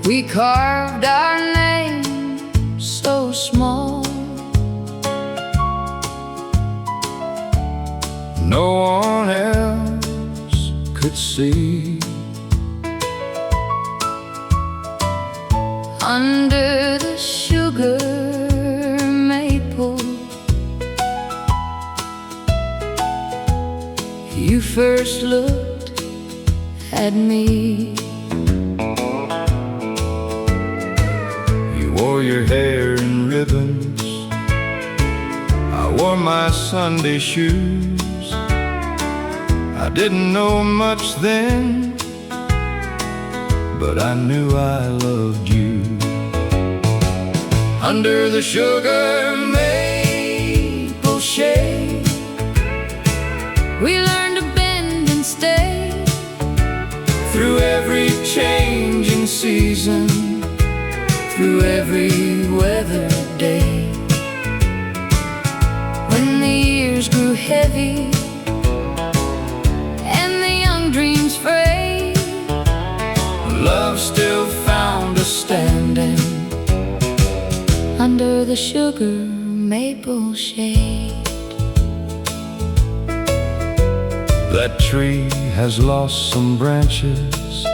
We carved our name so small, no one else could see. Under the sugar maple, you first looked at me. You wore your hair in ribbons, I wore my Sunday shoes. I didn't know much then, but I knew I loved you. Under the sugar maple shade, we learned to bend and stay. Through every changing season, through every weather day. When the years grew heavy and the young dreams frayed, love still found us standing under the sugar maple shade. That tree has lost some branches,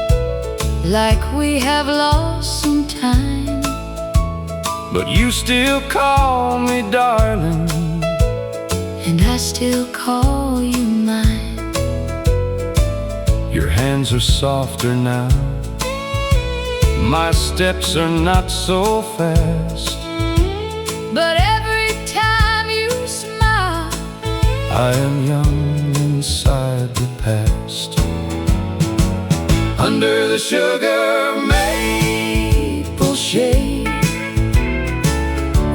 like we have lost some time, but you still call me darling, and I still call you mine. Your hands are softer now, my steps are not so fast, but every time you smile, I am young inside the past. Under the sugar maple shade,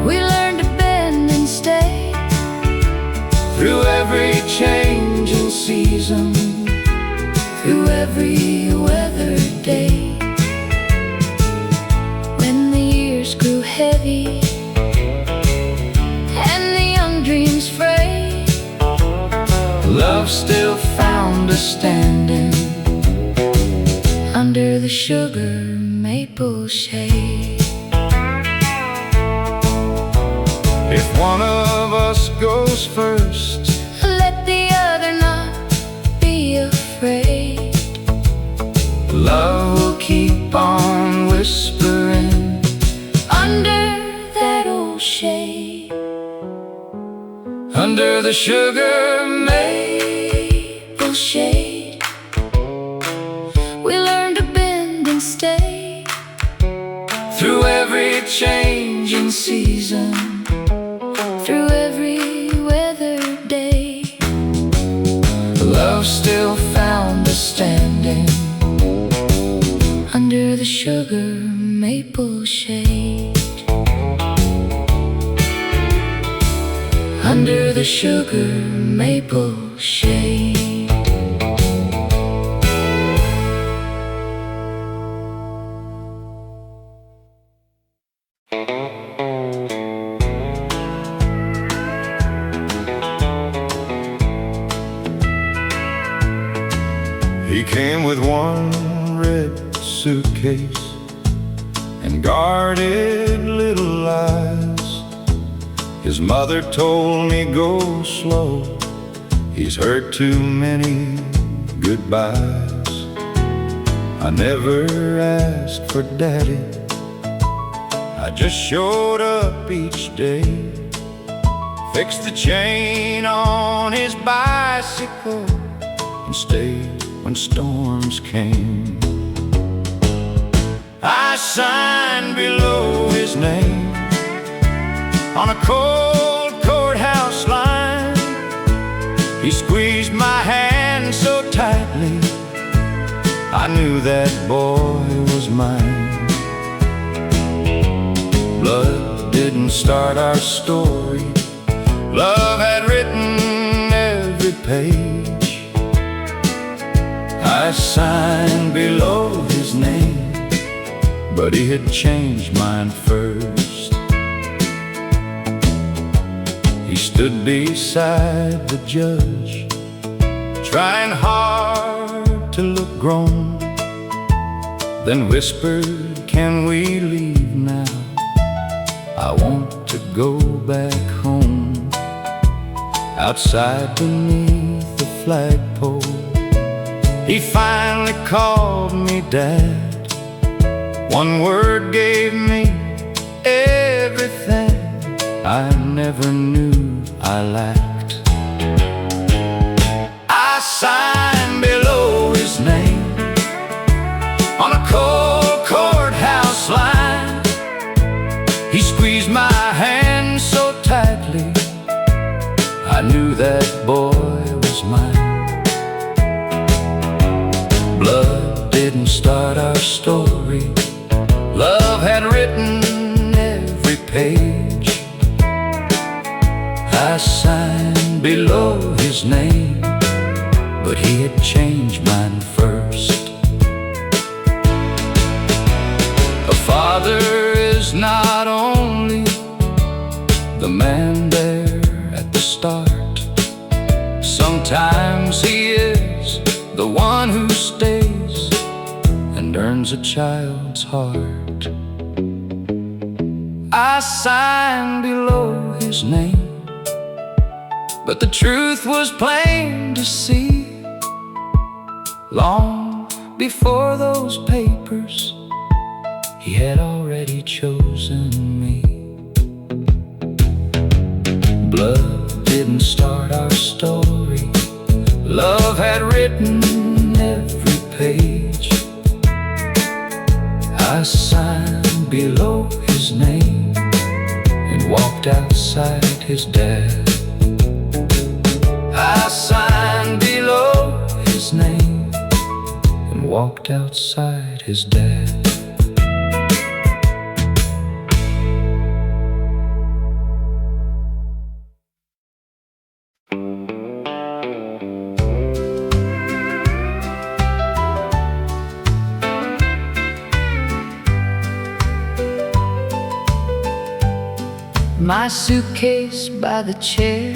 we learned to bend and stay. Through every changing season, through every weather day. When the years grew heavy and the young dreams frayed, love still found us standing under the sugar maple shade. If one of us goes first, let the other not be afraid. Love will keep on whispering under that old shade. Under the sugar maple shade, we learned to bend and stay. Through every changing season, through every weather day. Love still found us standing under the sugar maple shade. Under the sugar maple shade. He came with one red suitcase and guarded little lies. His mother told me go slow, he's heard too many goodbyes. I never asked for daddy, I just showed up each day. Fixed the chain on his bicycle and stayed when storms came. I signed below his name on a cold courthouse line. He squeezed my hand so tightly, I knew that boy was mine. Blood didn't start our story, love had written every page. I signed below his name, but he had changed mine first. He stood beside the judge, trying hard to look grown, then whispered, "Can we leave now? I want to go back home." Outside beneath the flagpole, he finally called me Dad. One word gave me everything I never knew I lacked. I signed below his name on a cold courthouse line. He squeezed my hand so tightly, I knew that boy was mine. Blood didn't start our story, love had written every page. I signed below his name, but he had changed mine first. A father is not only the man there at the start. Sometimes he is the one who stays and earns a child's heart. I signed below his name, but the truth was plain to see. Long before those papers, he had already chosen me. Blood didn't start our story, love had written every page. I signed below his name and walked outside his dad. I signed below his name and walked outside his dad. My suitcase by the chair,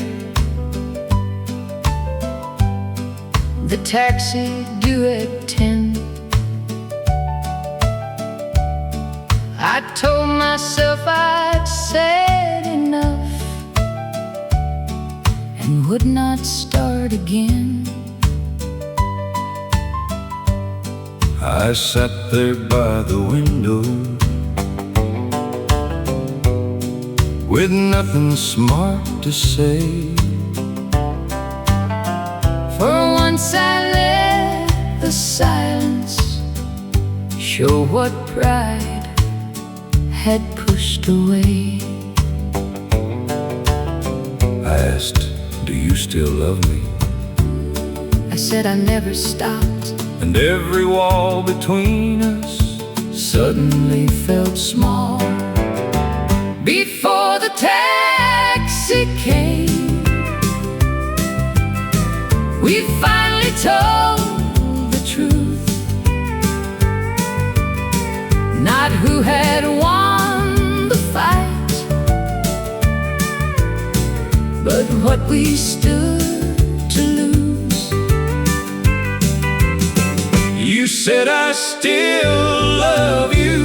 the taxi due at 10. I told myself I'd said enough and would not start again. I sat there by the window with nothing smart to say. For once I let the silence show what pride had pushed away. I asked, "Do you still love me?" I said I never stopped, and every wall between us suddenly felt small. Before the taxi came, we finally told the truth. Not who had won the fight, but what we stood to lose. You said, "I still love you."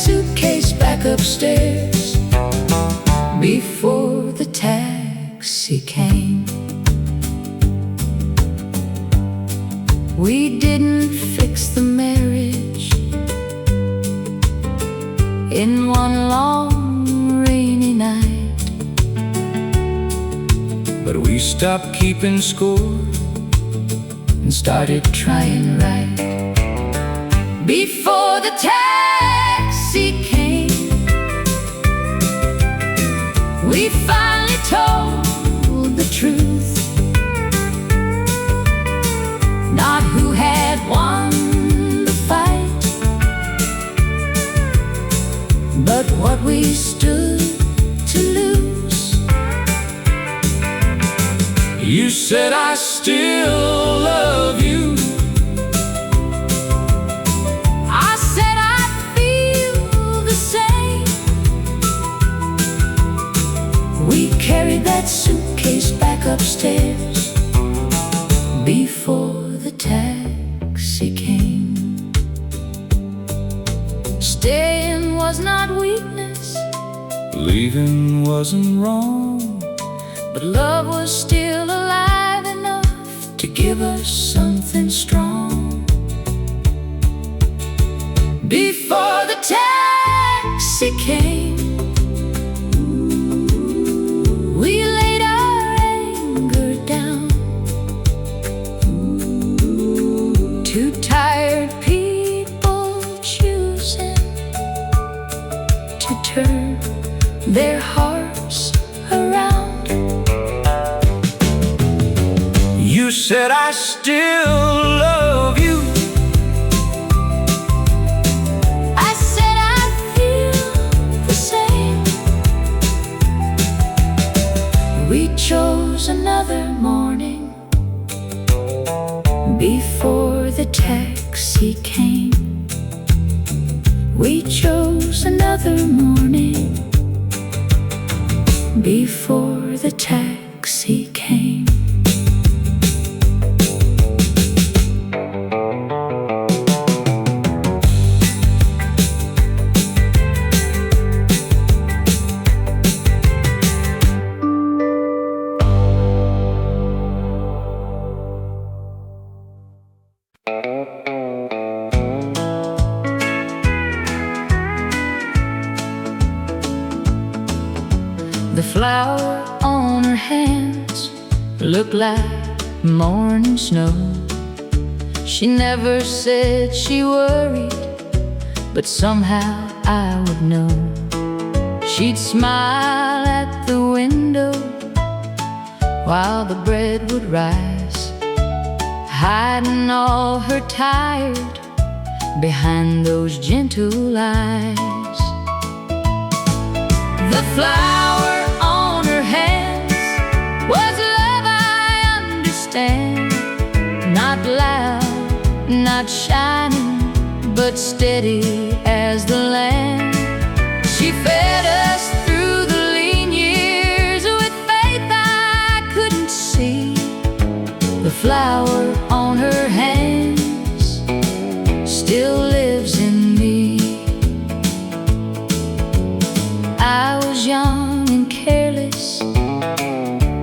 Suitcase back upstairs before the taxi came. We didn't fix the marriage in one long rainy night, but we stopped keeping score and started trying right. Before the taxi came, we finally told the truth. Not who had won the fight, but what we stood to lose. You said, "I still love you." Leaving wasn't wrong, but love was still alive enough to give us something strong. Before the taxi came, we laid our anger down. Two tired people choosing to turn their hearts around. You said I still love you. I said I feel the same. We chose another morning before the taxi came. We chose another morning before the taxi came. The flower on her hands looked like morning snow. She never said she worried, but somehow I would know. She'd smile at the window while the bread would rise, hiding all her tired behind those gentle eyes. The flower on her hands was love, I understand. Not loud, not shining, but steady as the land. She fed us through the lean years with faith I couldn't see. The flower on her hands still lives in me. I was young and careless,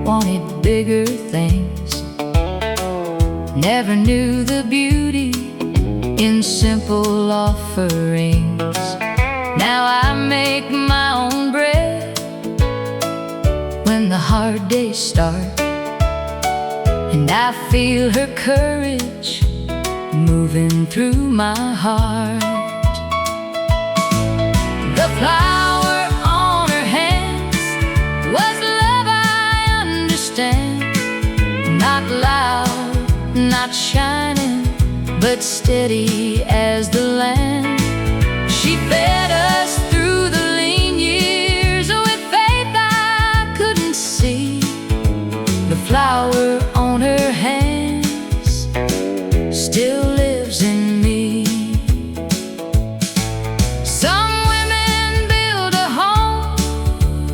wanted bigger things, never knew the beauty in simple offerings. Now I make my own bread when the hard days start, and I feel her courage moving through my heart. The flower on her hands was love, I understand. Not loud, not shining, but steady as the land. She fed us through the lean years with faith I couldn't see. The flower on her hands still lives in me. Some women build a home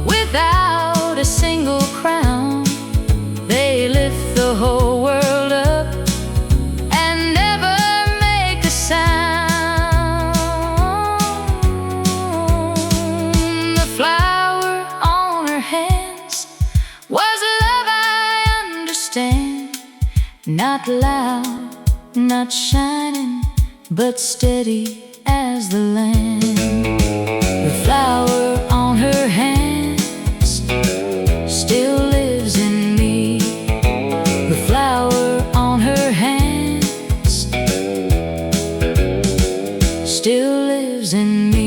without a single crown. They lift the whole world up and never make a sound. The flower on her hands was love, I understand. Not loud, not shining, but steady as the land. The flower on her hands still lives in me. The flower on her hands still lives in me.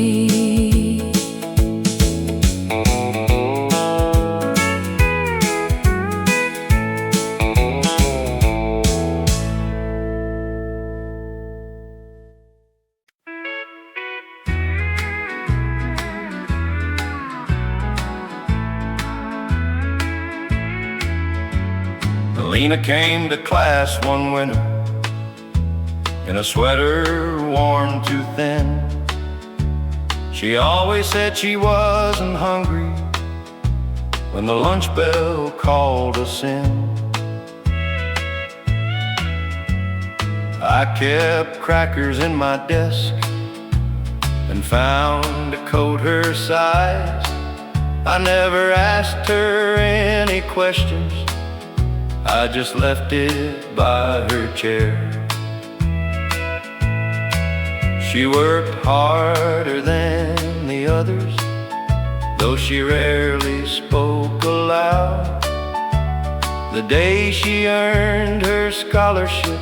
Lena came to class one winter in a sweater worn too thin. She always said she wasn't hungry when the lunch bell called us in. I kept crackers in my desk and found a coat her size I never asked her any questions, I just left it by her chair. She worked harder than the others, though she rarely spoke aloud. The day she earned her scholarship,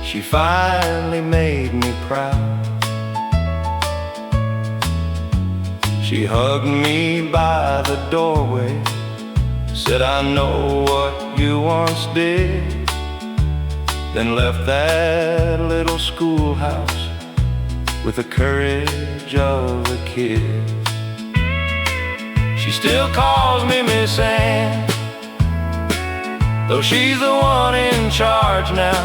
she finally made me proud. She hugged me by the doorway, said, "I know what you once did," then left that little schoolhouse with the courage of a kid. She still calls me Miss Ann, though she's the one in charge now.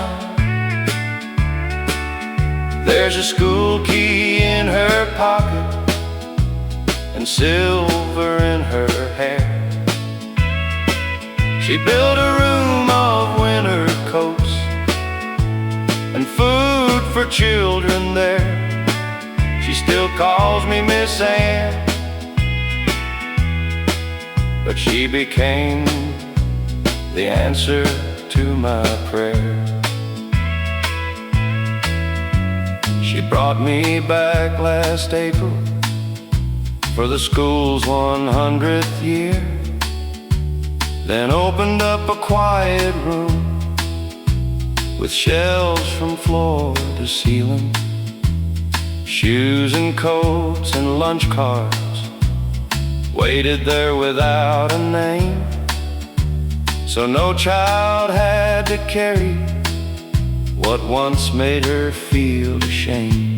There's a school key in her pocket and silver in her hair. She built a room of winter coats and food for children there. She still calls me Miss Ann, but she became the answer to my prayer. She brought me back last April for the school's 100th year, then opened up a quiet room with shelves from floor to ceiling, shoes and coats and lunch cards waited there without a name, so no child had to carry what once made her feel ashamed.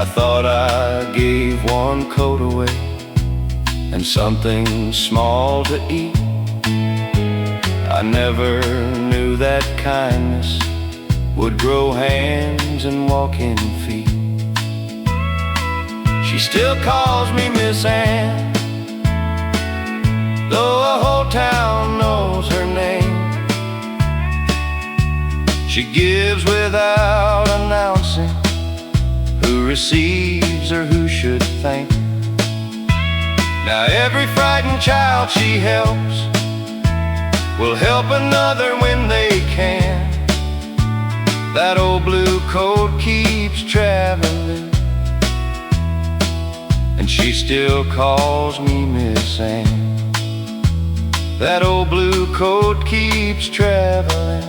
I thought I gave one coat away and something small to eat. I never knew that kindness would grow hands and walk in feet. She still calls me Miss Ann, though the whole town knows her name. She gives without announcing who receives or who should thank. Now every frightened child she helps will help another when they can. That old blue coat keeps traveling, and she still calls me Miss Ann. That old blue coat keeps traveling,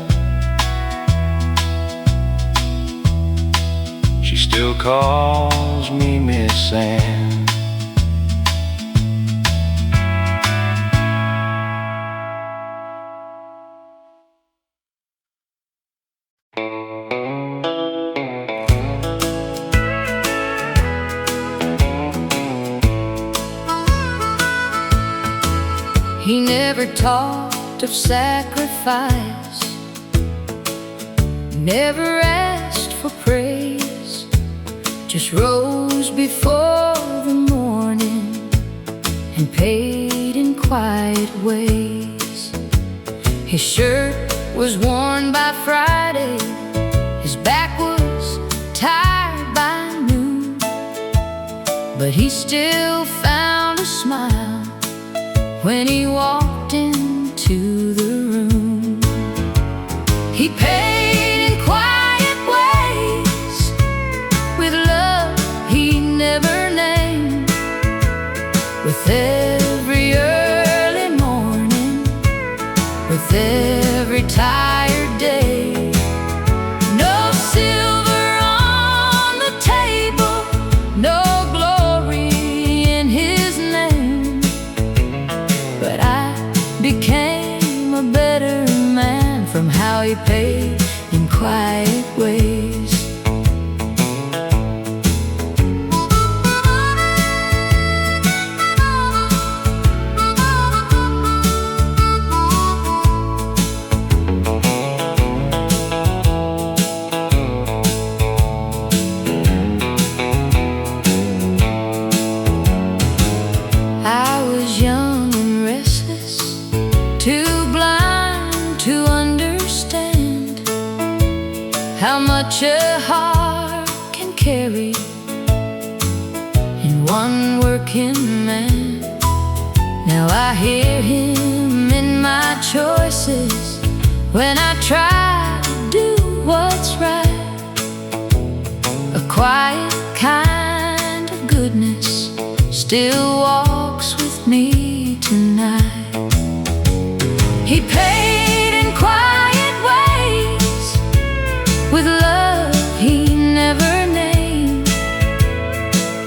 she still calls me Miss Ann. He never talked of sacrifice, never asked for praise, just rose before the morning and paid in quiet ways. His shirt was worn by Friday, his back was tired by noon, but he still found a smile when he walked into the room. He paid in quiet ways with love he never named. With every early morning, with every tired day, no silver on the table, no glory in his name, but I became a better man from how he paid in quiet ways. I was young and restless, too blind to understand how much a heart can carry and one working man. Now I hear him in my choices when I try to do what's right. A quiet kind of goodness still walks with me tonight. He paid in quiet ways with love he never named.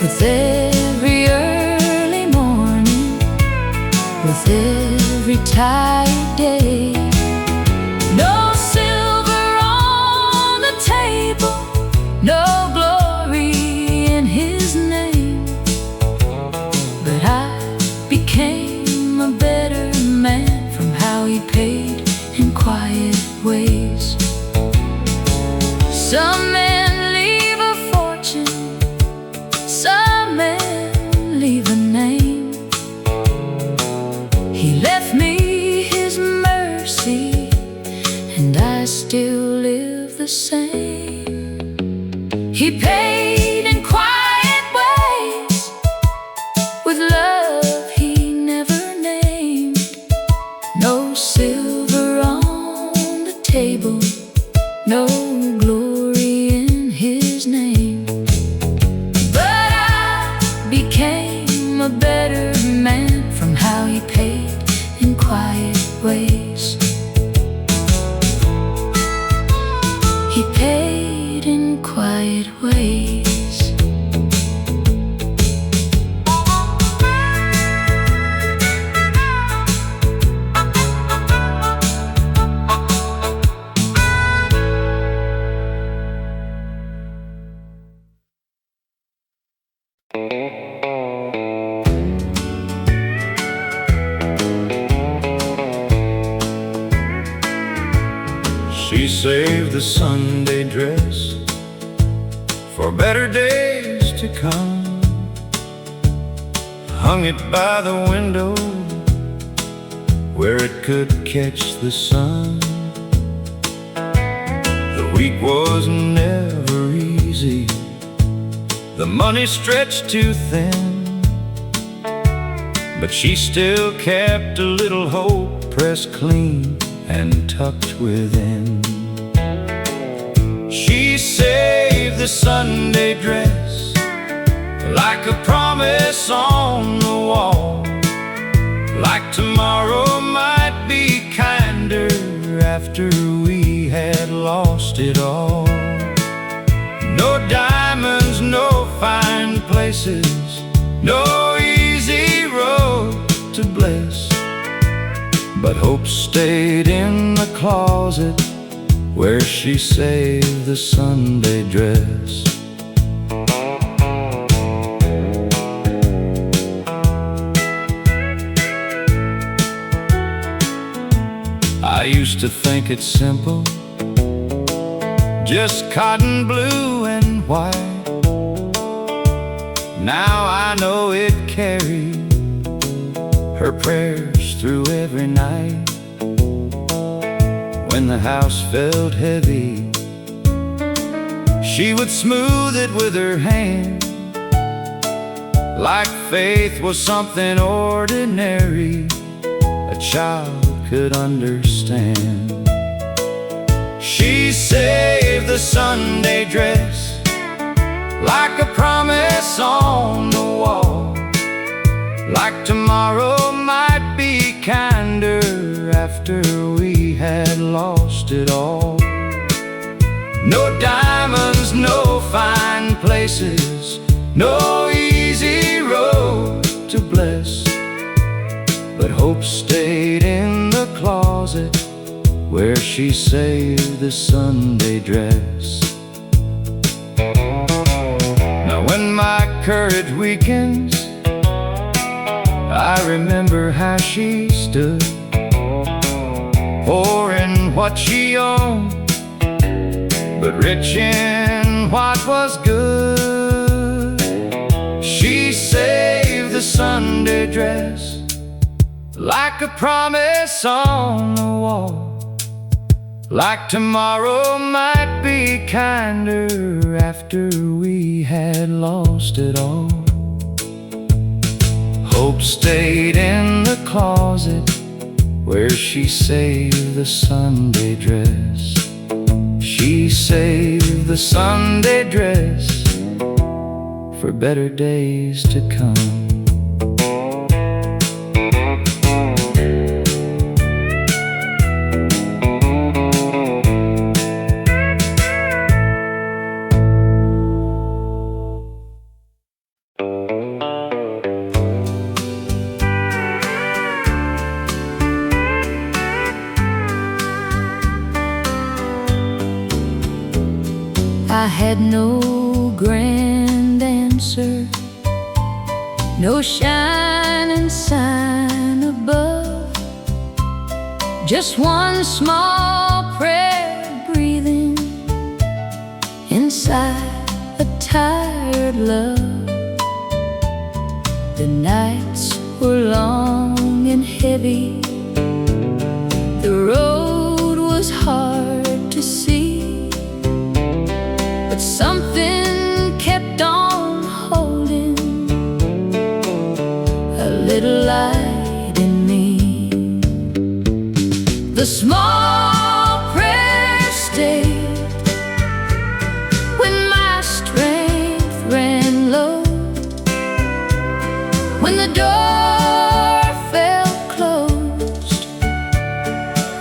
With every early morning, with every tired day. No silver on the table, no glory in his name. But I became a better man from how he paid in quiet ways. Some men leave a fortune, some men leave a name. He left me his mercy, and I still live the same. He paid in quiet ways with love he never named. No silver on the table, no glory in his name. But I became a better man from how he paid in quiet ways. He paid in quiet ways. She saved the Sunday dress for better days to come. Hung it by the window where it could catch the sun. The week was never easy, the money stretched too thin, but she still kept a little hope pressed clean and tucked within. She saved the Sunday dress like a promise on the wall, like tomorrow might be kinder after we had lost it all. No diamonds, no fine places, no easy road to bless, but hope stayed in the closet where she saved the Sunday dress. I used to think it's simple, just cotton blue and white. Now I know it carried her prayers through every night. When the house felt heavy, she would smooth it with her hand, like faith was something ordinary a child could understand. She saved the Sunday dress like a promise on the wall, like tomorrow might be kinder after we had lost it all. No diamonds, no fine places, no easy road to bless, but hope stayed in the closet where she saved the Sunday dress. Now when my courage weakens, I remember how she stood, poor in what she owned, but rich in what was good. She saved the Sunday dress like a promise on the wall, like tomorrow might be kinder after we had lost it all. Hope stayed in the closet where she saved the Sunday dress. She saved the Sunday dress for better days to come. I had no grand answer, no shining sign above, just one small prayer breathing inside a tired love. The nights were long and heavy, the road was hard to see, but something kept on holding a little light in me. The small prayer stayed when my strength ran low, when the door felt closed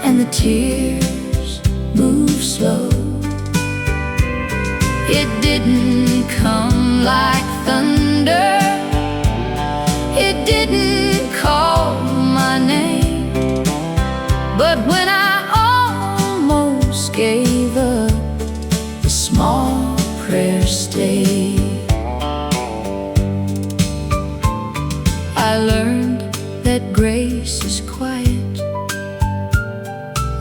and the tears moved slow. It didn't come like thunder, it didn't call my name, but when I almost gave up, the small prayer stayed. I learned that grace is quiet,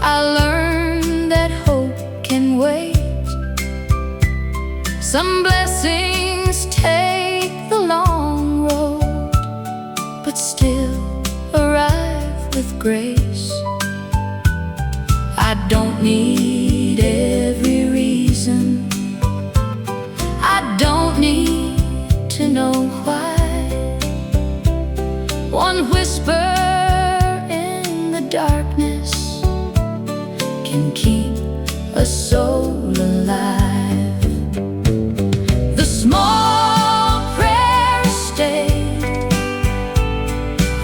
I learned that hope can wait. Some blessings take the long road, but still arrive with grace. I don't need every reason, I don't need to know why. One whisper in the darkness can keep a soul alive. The small prayer stayed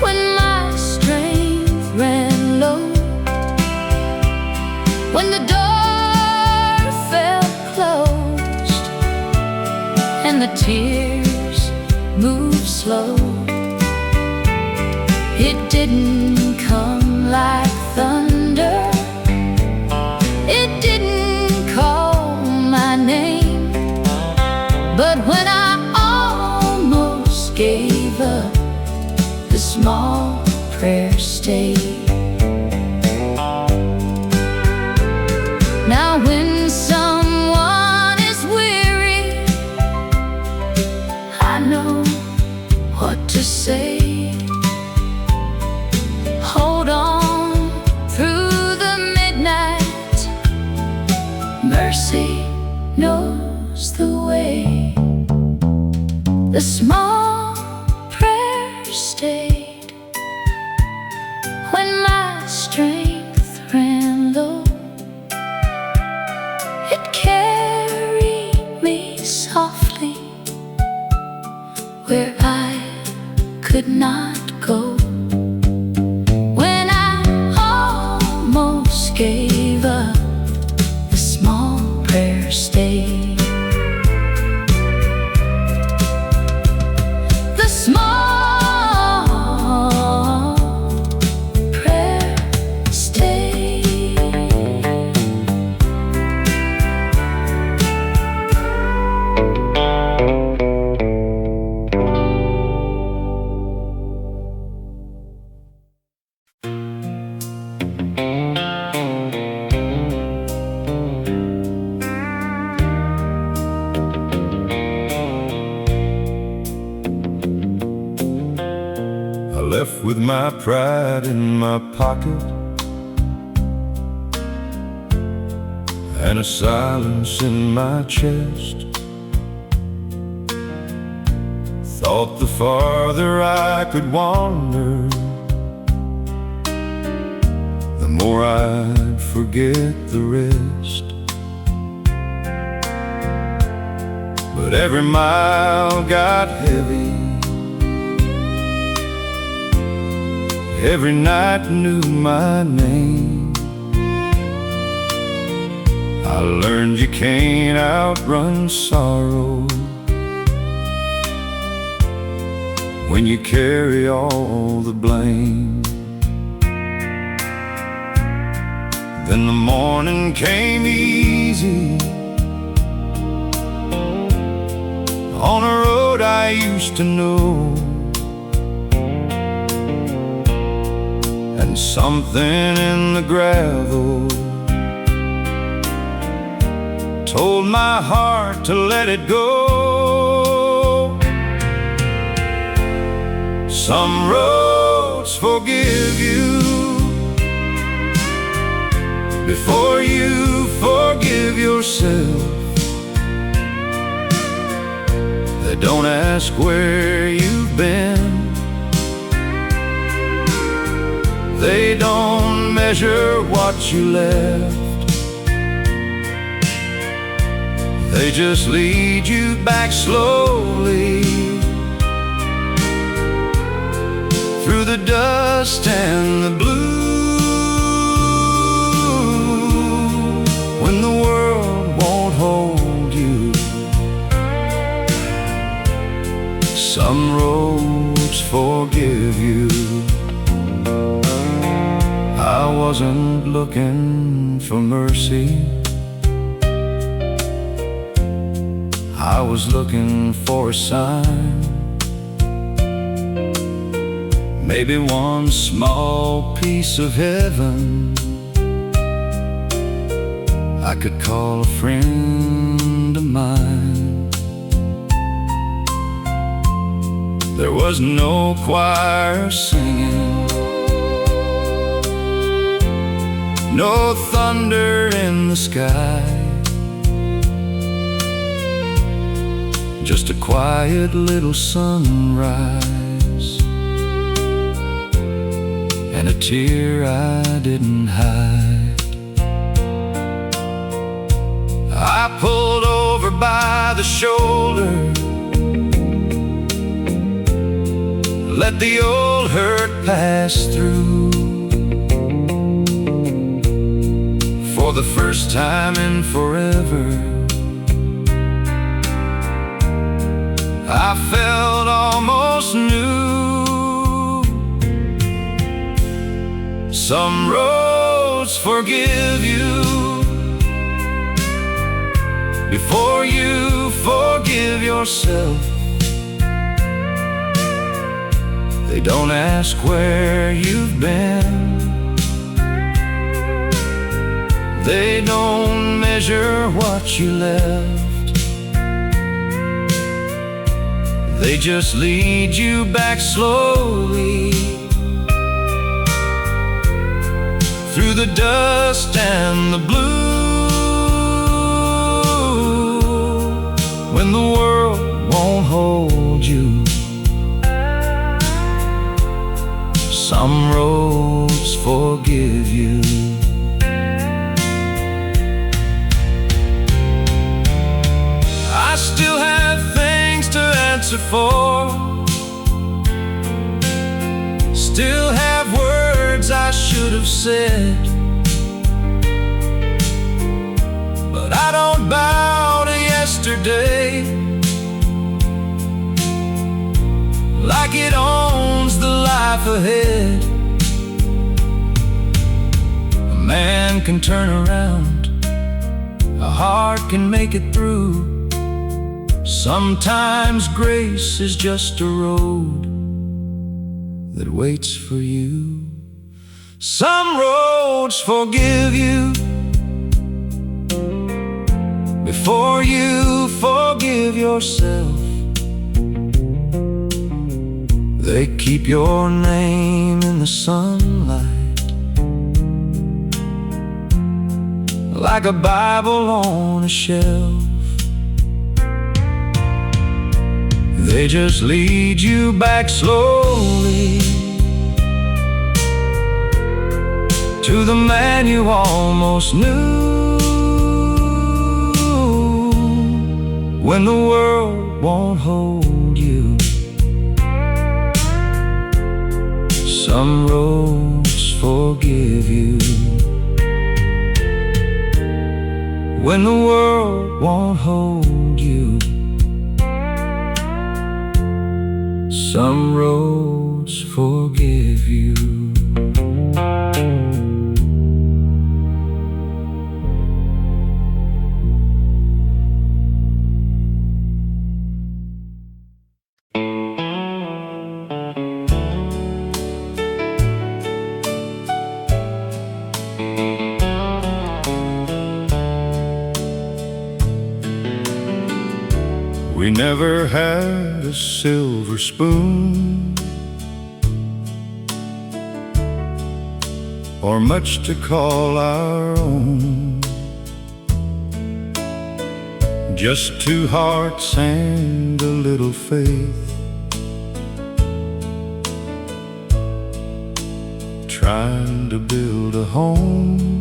when my strength ran low, when the door felt closed and the tears moved slow. It didn't come like thunder, it didn't call my name, but when I almost gave up, the small prayer stayed. Now when someone is weary, I know what to say. Hold on through the midnight, mercy knows the way. The small prayer stayed when my strength ran low. It carried me softly where I could not go. When I almost gave up, the small prayer stayed. The small prayer stayed. Left with my pride in my pocket and a silence in my chest. Thought the farther I could wander, the more I'd forget the rest. But every mile got heavy, every night knew my name. I learned you can't outrun sorrow when you carry all the blame. Then the morning came easy on a road I used to know, and something in the gravel told my heart to let it go. Some roads forgive you before you forgive yourself. They don't ask where you've been, they don't measure what you left. They just lead you back slowly through the dust and the blue, when the world won't hold you. Some roads forgive you. I wasn't looking for mercy, I was looking for a sign. Maybe one small piece of heaven I could call a friend of mine. There was no choir singing, no thunder in the sky, just a quiet little sunrise and a tear I didn't hide. I pulled over by the shoulder, let the old hurt pass through. For the first time in forever, I felt almost new. Some roads forgive you before you forgive yourself. They don't ask where you've been, they don't measure what you left. They just lead you back slowly through the dust and the blue, when the world won't hold you. Some roads forgive you. I still have things to answer for, still have words I should have said, but I don't bow to yesterday like it owns the life ahead. A man can turn around, a heart can make it through. Sometimes grace is just a road that waits for you. Some roads forgive you before you forgive yourself. They keep your name in the sunlight like a Bible on a shelf. They just lead you back slowly to the man you almost knew. When the world won't hold you, some roads forgive you. When the world won't hold you, some roads forgive you. We never had a silver spoon or much to call our own. Just two hearts and a little faith, trying to build a home.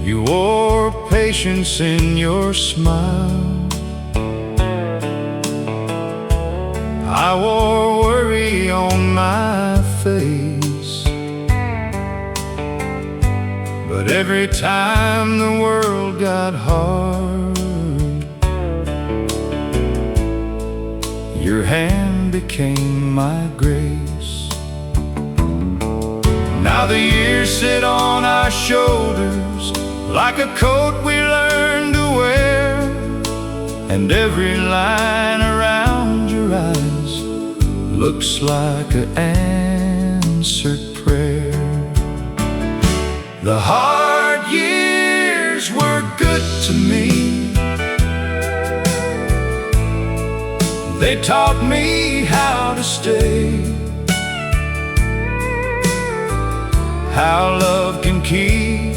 You wore patience in your smile, I wore worry on my face. But every time the world got hard, your hand became my grace. Now the years sit on our shoulders like a coat we learned to wear, and every line around your eyes looks like an answered prayer. The hard years were good to me. They taught me how to stay, how love can keep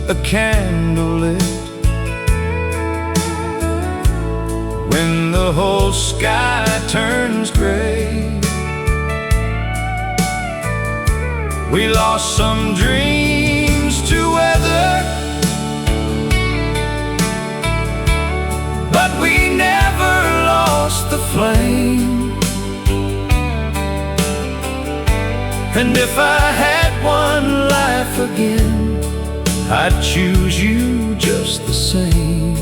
a candle lit when the whole sky turns gray. We lost some dreams to weather, but we never lost the flame. And if I had one life again, I'd choose you just the same.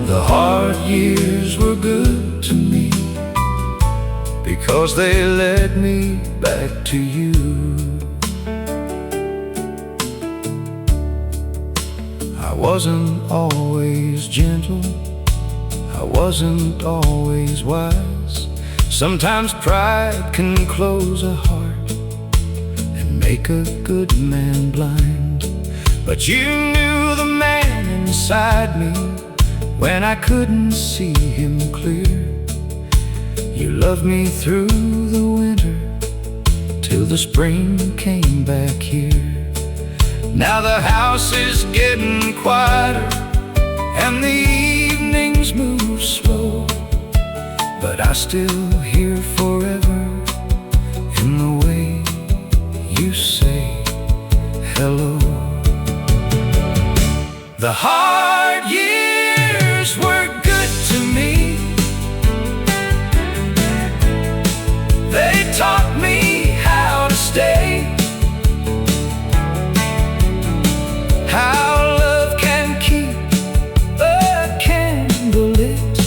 The hard years were good to me because they led me back to you. I wasn't always gentle, I wasn't always wise. Sometimes pride can close a heart, make a good man blind. But you knew the man inside me when I couldn't see him clear. You loved me through the winter till the spring came back here. Now the house is getting quieter and the evenings move slow, but I still hear forever in the way you say hello. The hard years were good to me. They taught me how to stay, how love can keep a candle lit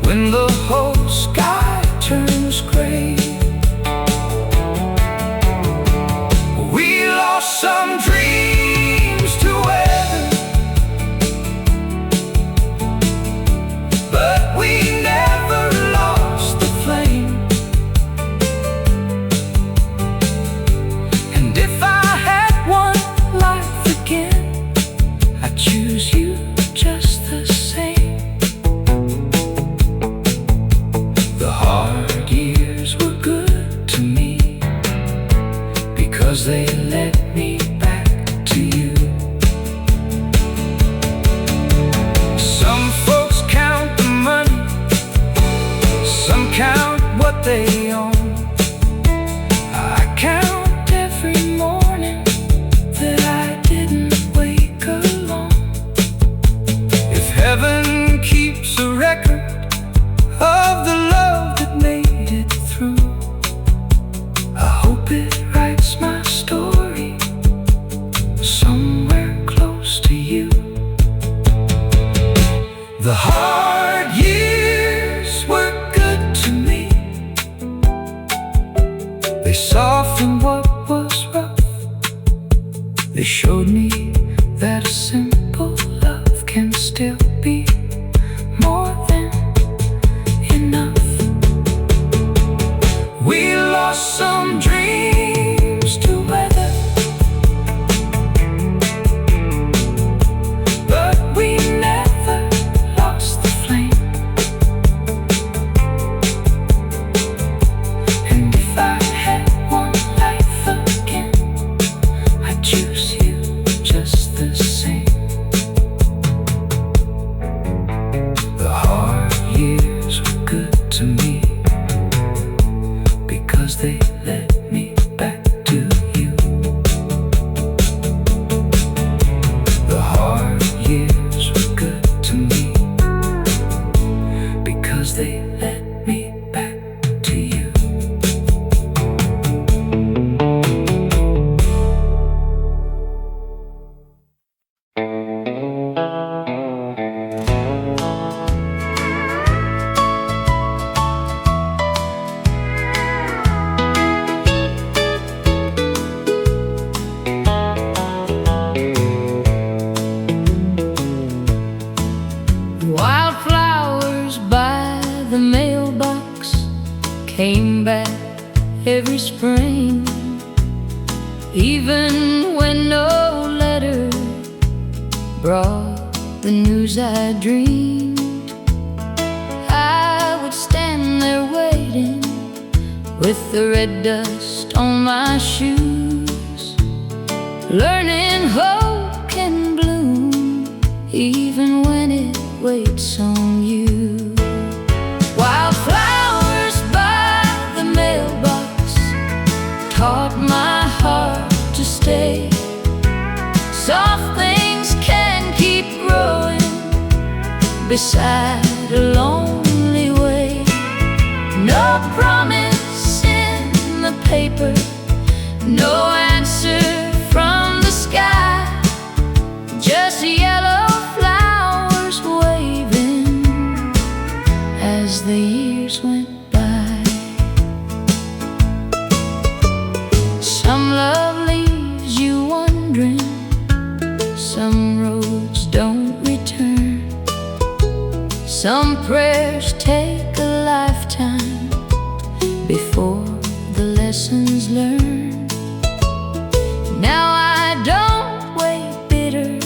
when the whole sky turns gray. Some dreams to weather, but we never lost the flame. And if I had one life again, I'd choose you just the same. The hard years were good to me because they led me back to you. Cupid writes my story somewhere close to you. The hard years were good to me. They softened what was rough. They showed me that a simple love can still be more than enough. We lost some dreams to weather, but we never lost the flame. And if I had one life again, I'd choose you just the same. The hard years were good to me because they led me back to you. The hard years were good to me because they led me back to you. Wildflowers by the mailbox came back every spring, even when no letter brought the news I dreamed. I would stand there waiting with the red dust on my shoes, learning hope can bloom even when it waits on you. Wildflowers by the mailbox taught my heart to stay. Soft things can keep growing beside a lonely way. No promise in the paper, no answer from the sky, just yellow flowers waving as the years went by. Some love leaves you wondering, some roads don't return, some prayers take a lifetime before the lessons learned. Now I don't wait bitter,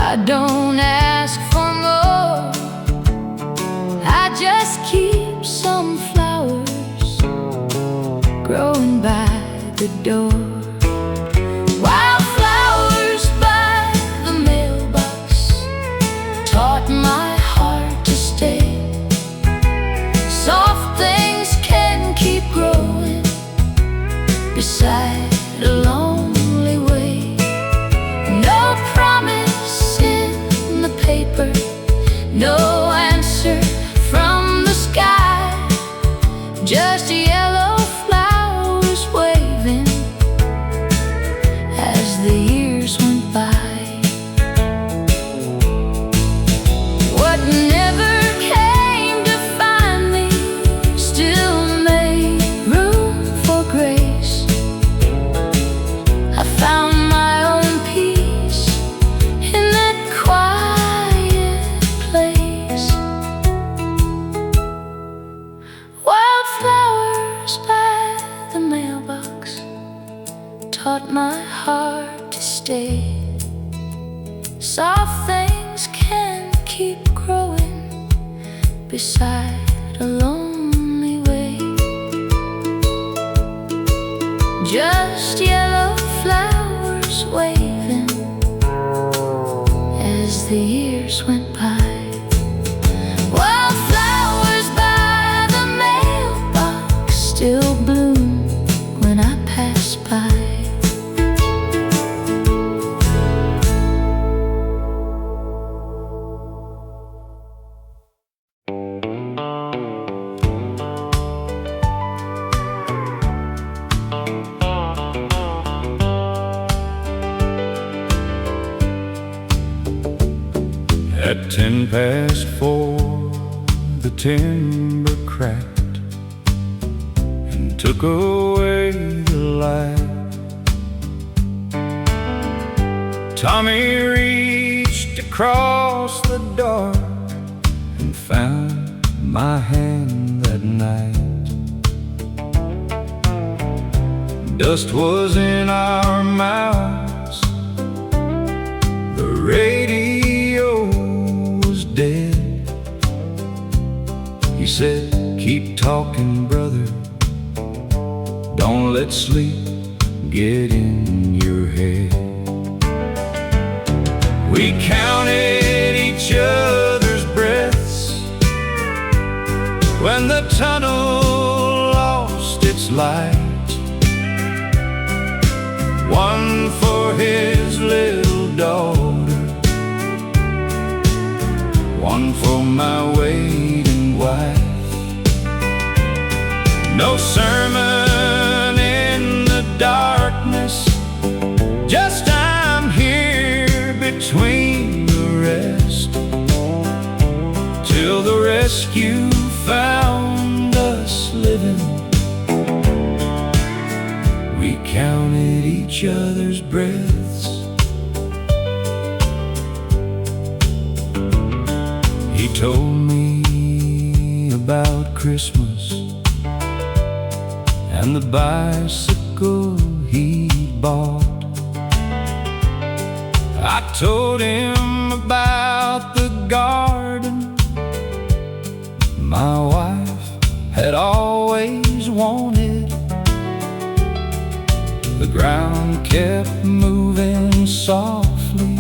I don't ask for more, I just keep some flowers growing by the door. Wildflowers by the mailbox taught my heart to stay. Soft things can keep growing beside a lonely way. No promise in the paper, no answer from the sky, just yellow flowers waving as the years went by. What never came to find me still made room for grace. I found my own peace in that quiet place. Wildflowers by the mailbox taught my heart to stay. Soft things can keep growing beside a lonely way. Just yellow flowers waving as the years went by. Wildflowers by the mailbox still bloom when I pass by. 4:10, the timber cracked and took away the light. Tommy reached across the dark and found my hand that night. Dust was in our mouths, the radio was dead. He said, "Keep talking, brother, don't let sleep get in your head." We counted each other's breaths when the tunnel lost its light. One for his little daughter, one for my waiting wife. No sermon in the darkness, just I'm here between the rest, till the rescue found us living. We counted each other's breaths. He told me about Christmas and the bicycle he bought. I told him about the garden my wife had always wanted. The ground kept moving softly,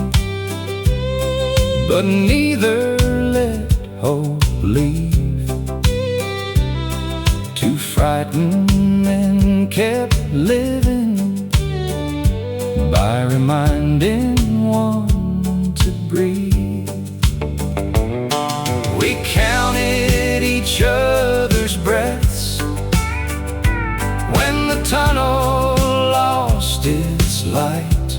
but neither let hope leave. Too frightened and kept living by reminding one to breathe. We counted each other's breaths when the tunnel lost its light.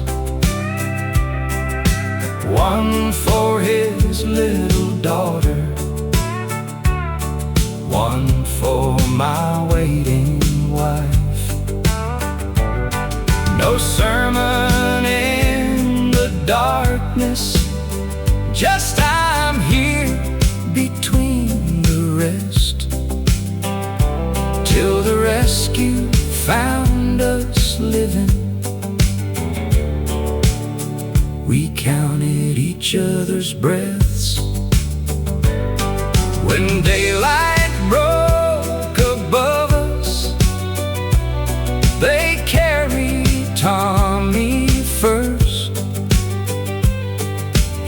One for his little daughter, one for my waiting wife. No sermon in the darkness, just I'm here between the rest, till the rescue found us living. We counted each other's breaths when daylight broke above us. They carried Tommy first.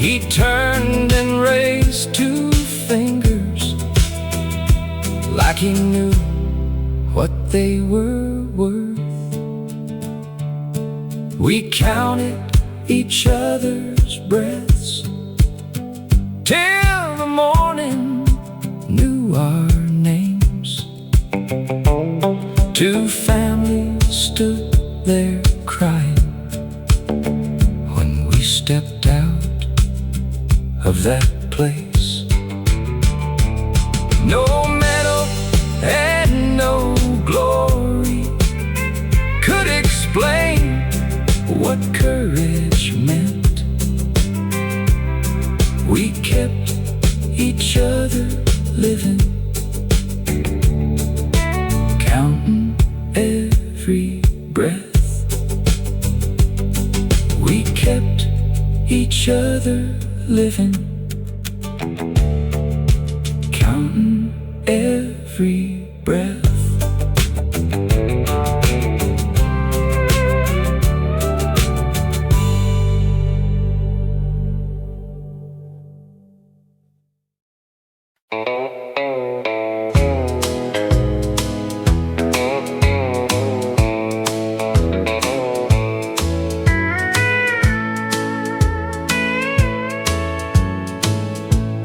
He turned and raised 2 fingers like he knew what they were worth. We counted each other's breaths till the morning knew our names. 2 families stood there crying when we stepped out of that place. No medal and no glory could explain what courage meant. We kept each other living, counting every breath. We kept each other living, counting every breath.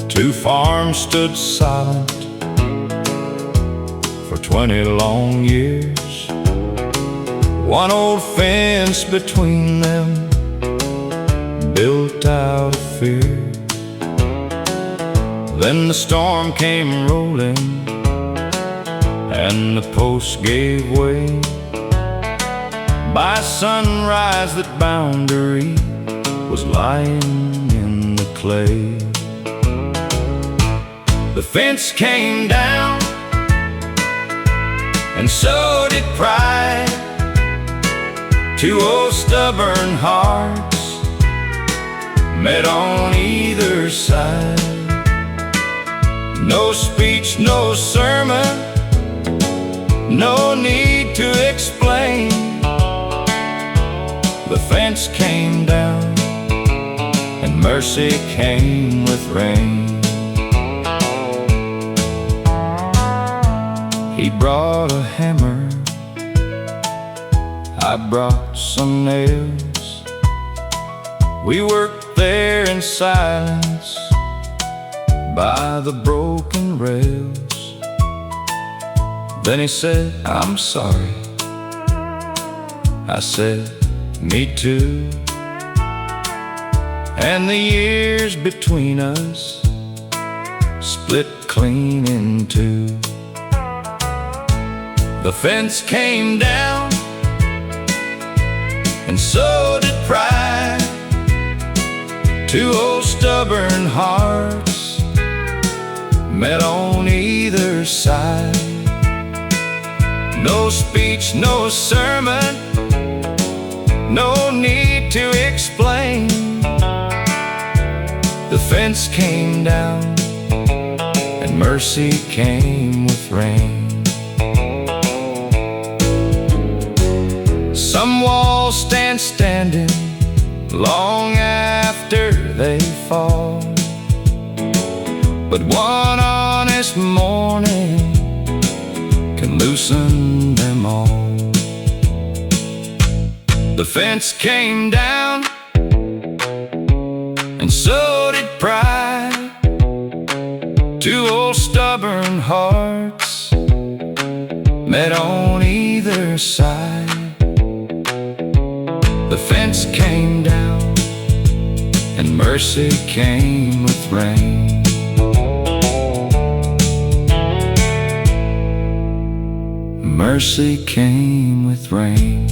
Two farms stood silent for 20 long years. One old fence between them, built out of fear. Then the storm came rolling, and the post gave way. By sunrise that boundary was lying in the clay. The fence came down, and so did pride. Two old stubborn hearts met on either side. No speech, no sermon, no need to explain. The fence came down, and mercy came with rain. He brought a hammer, I brought some nails. We worked there in silence by the broken rails. Then he said, "I'm sorry." I said, "Me too." And the years between us split clean in two. The fence came down, and so did pride. Two old stubborn hearts met on either side. No speech, no sermon, no need to explain. The fence came down, and mercy came with rain. Some walls stand standing long after they fall, but one honest morning can loosen them all. The fence came down, and so did pride. Two old stubborn hearts met on either side. The fence came down, and mercy came with rain. Mercy came with rain.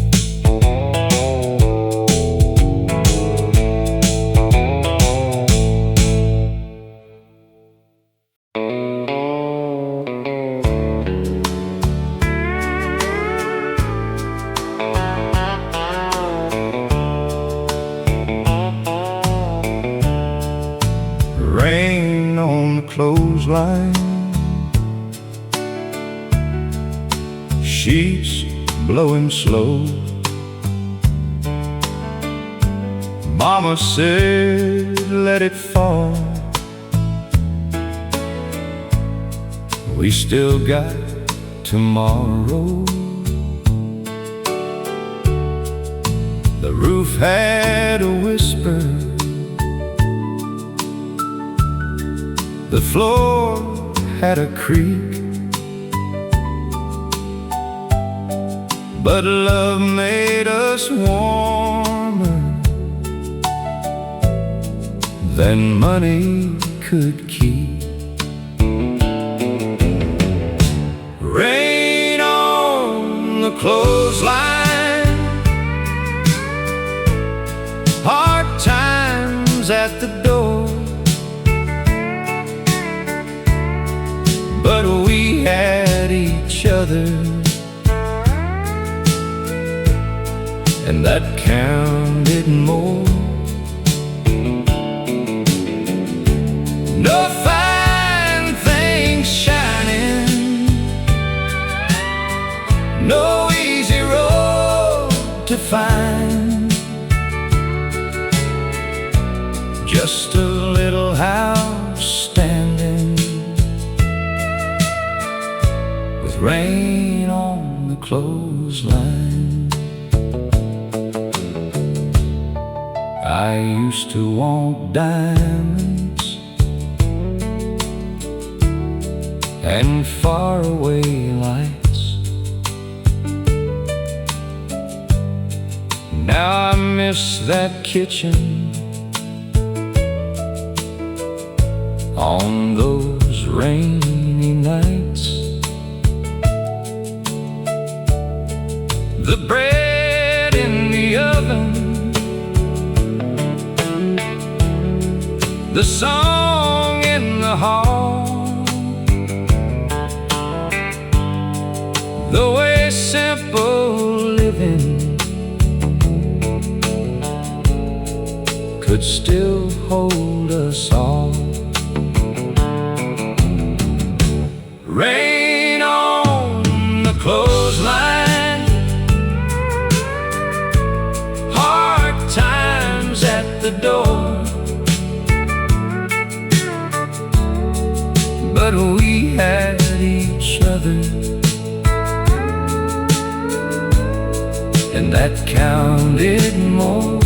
Rain on the clothesline, sheets blowing slow. Mama said, "Let it fall." We still got tomorrow. The roof had a whisper, the floor had a creak, but love made us warmer than money could keep. Rain on the clothesline, hard times at the door, but we had each other, and that counted more. No fine things shining, no easy road to find, just a little house standing with rain on the clothesline. I used to want diamonds and faraway lights. Now I miss that kitchen on those rainy nights. The bread in the oven, the song in the hall, the way simple living could still hold us all. Rain on the clothesline, hard times at the door, but we had each other, and that counted more.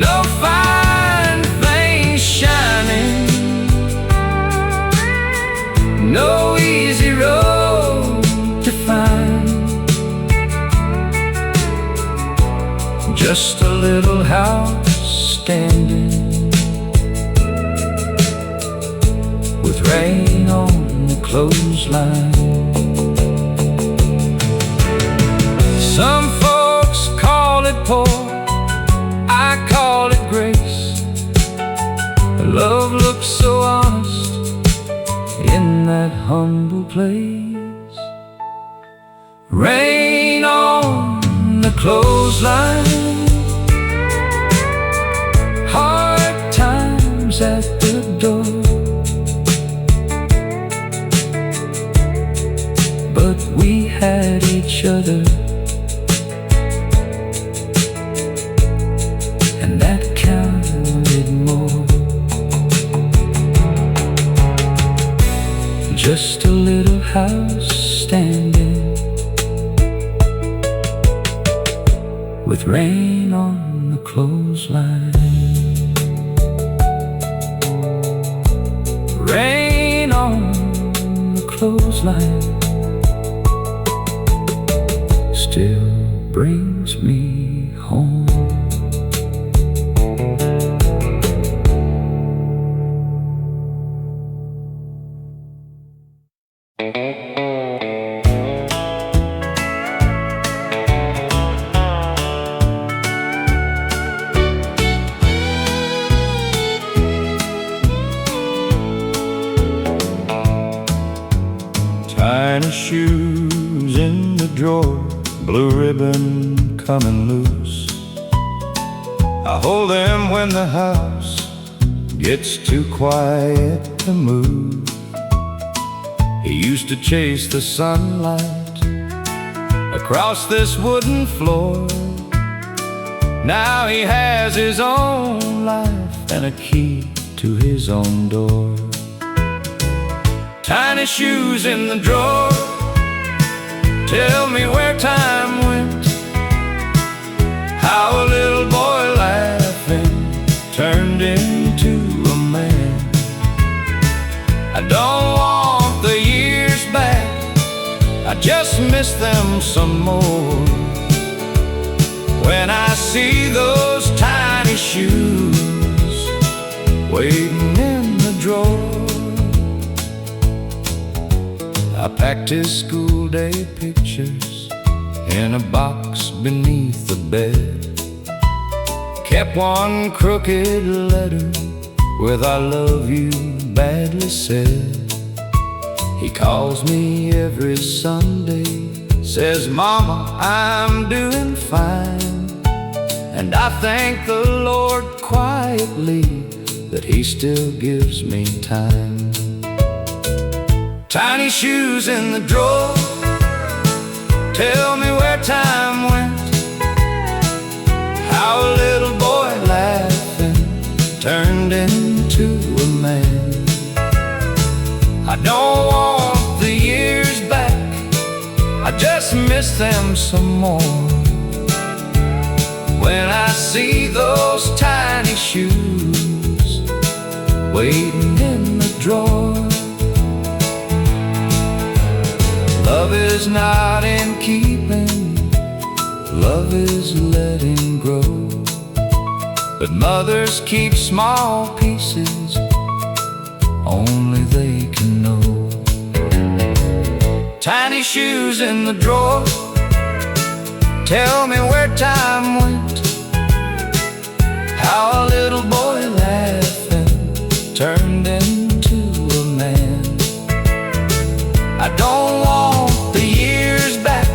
No fine things shining, no easy road to find, just a little house standing with rain on the clothesline. Some folks call it poor, I call it grace. Love looks so honest in that humble place. Rain on the clothesline, hard times at the door, but we had each other, and that counted more. Just a little house standing with rain on the clothesline. Rain on the clothesline still brings me home. Tiny shoes in the drawer, blue ribbon coming loose. I hold them when the house gets too quiet to move. He used to chase the sunlight across this wooden floor. Now he has his own life and a key to his own door. Tiny shoes in the drawer, tell me where time went, how a little boy laughing turned into a man. I don't want the years back, I just miss them some more. When I see those tiny shoes waiting in the drawer. I packed his school day pictures in a box beneath the bed, kept one crooked letter with I love you badly said. He calls me every Sunday, says Mama, I'm doing fine, and I thank the Lord quietly that He still gives me time. Tiny shoes in the drawer, tell me where time went, how a little boy laughing turned into a man. I don't want the years back, I just miss them some more. When I see those tiny shoes waiting in the drawer. Love is not in keeping, love is letting grow. but mothers keep small pieces only they can know. Tiny shoes in the drawer tell me where time went, how a little boy laughing turned into a man. I don't want the years back,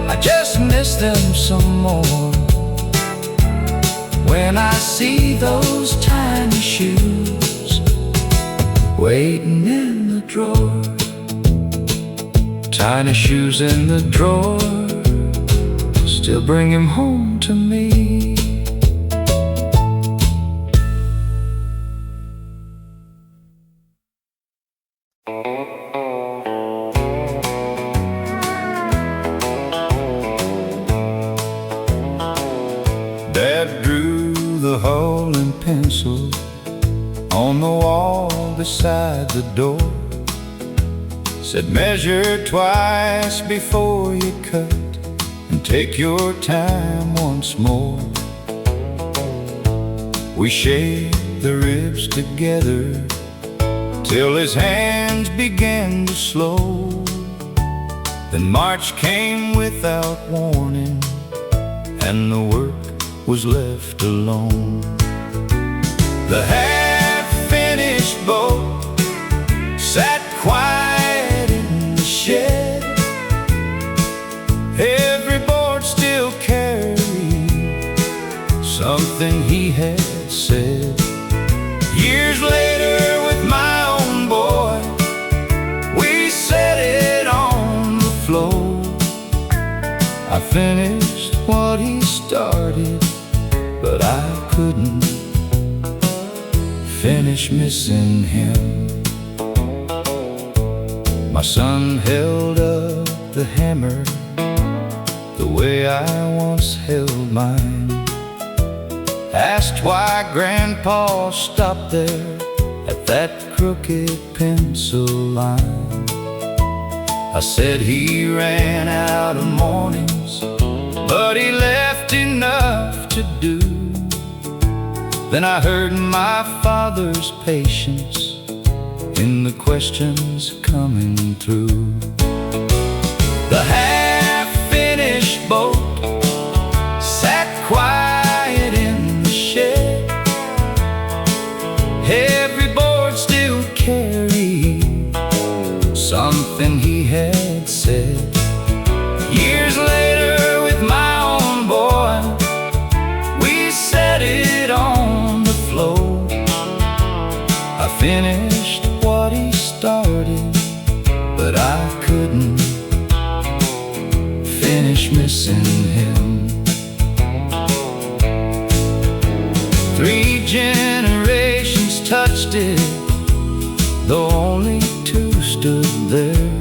I just miss them some more. When I see those tiny shoes waiting in the drawer, tiny shoes in the drawer still bring him home to me. Dad drew the hole in pencil on the wall beside the door. Said measure twice before you cut, and take your time once more. We shaved the ribs together till his hands began to slow. Then March came without warning, and the work was left alone. The half-finished boat sat quiet in the shed. Every board still carried something he had said. Years later with my own boy, we set it on the floor. I finished what he started, but I couldn't finish missing him. My son held up the hammer the way I once held mine. Asked why Grandpa stopped there at that crooked pencil line. I said he ran out of mornings, but he left enough to do. Then I heard my father's patience in the questions coming through. The half-finished boat sat quiet in the shed. Every board still carried something he had said. Years later with my own boy, we set it on the floor. I finished what he started, but I couldn't finish missing him. 3 generations touched it, though only 2 stood there.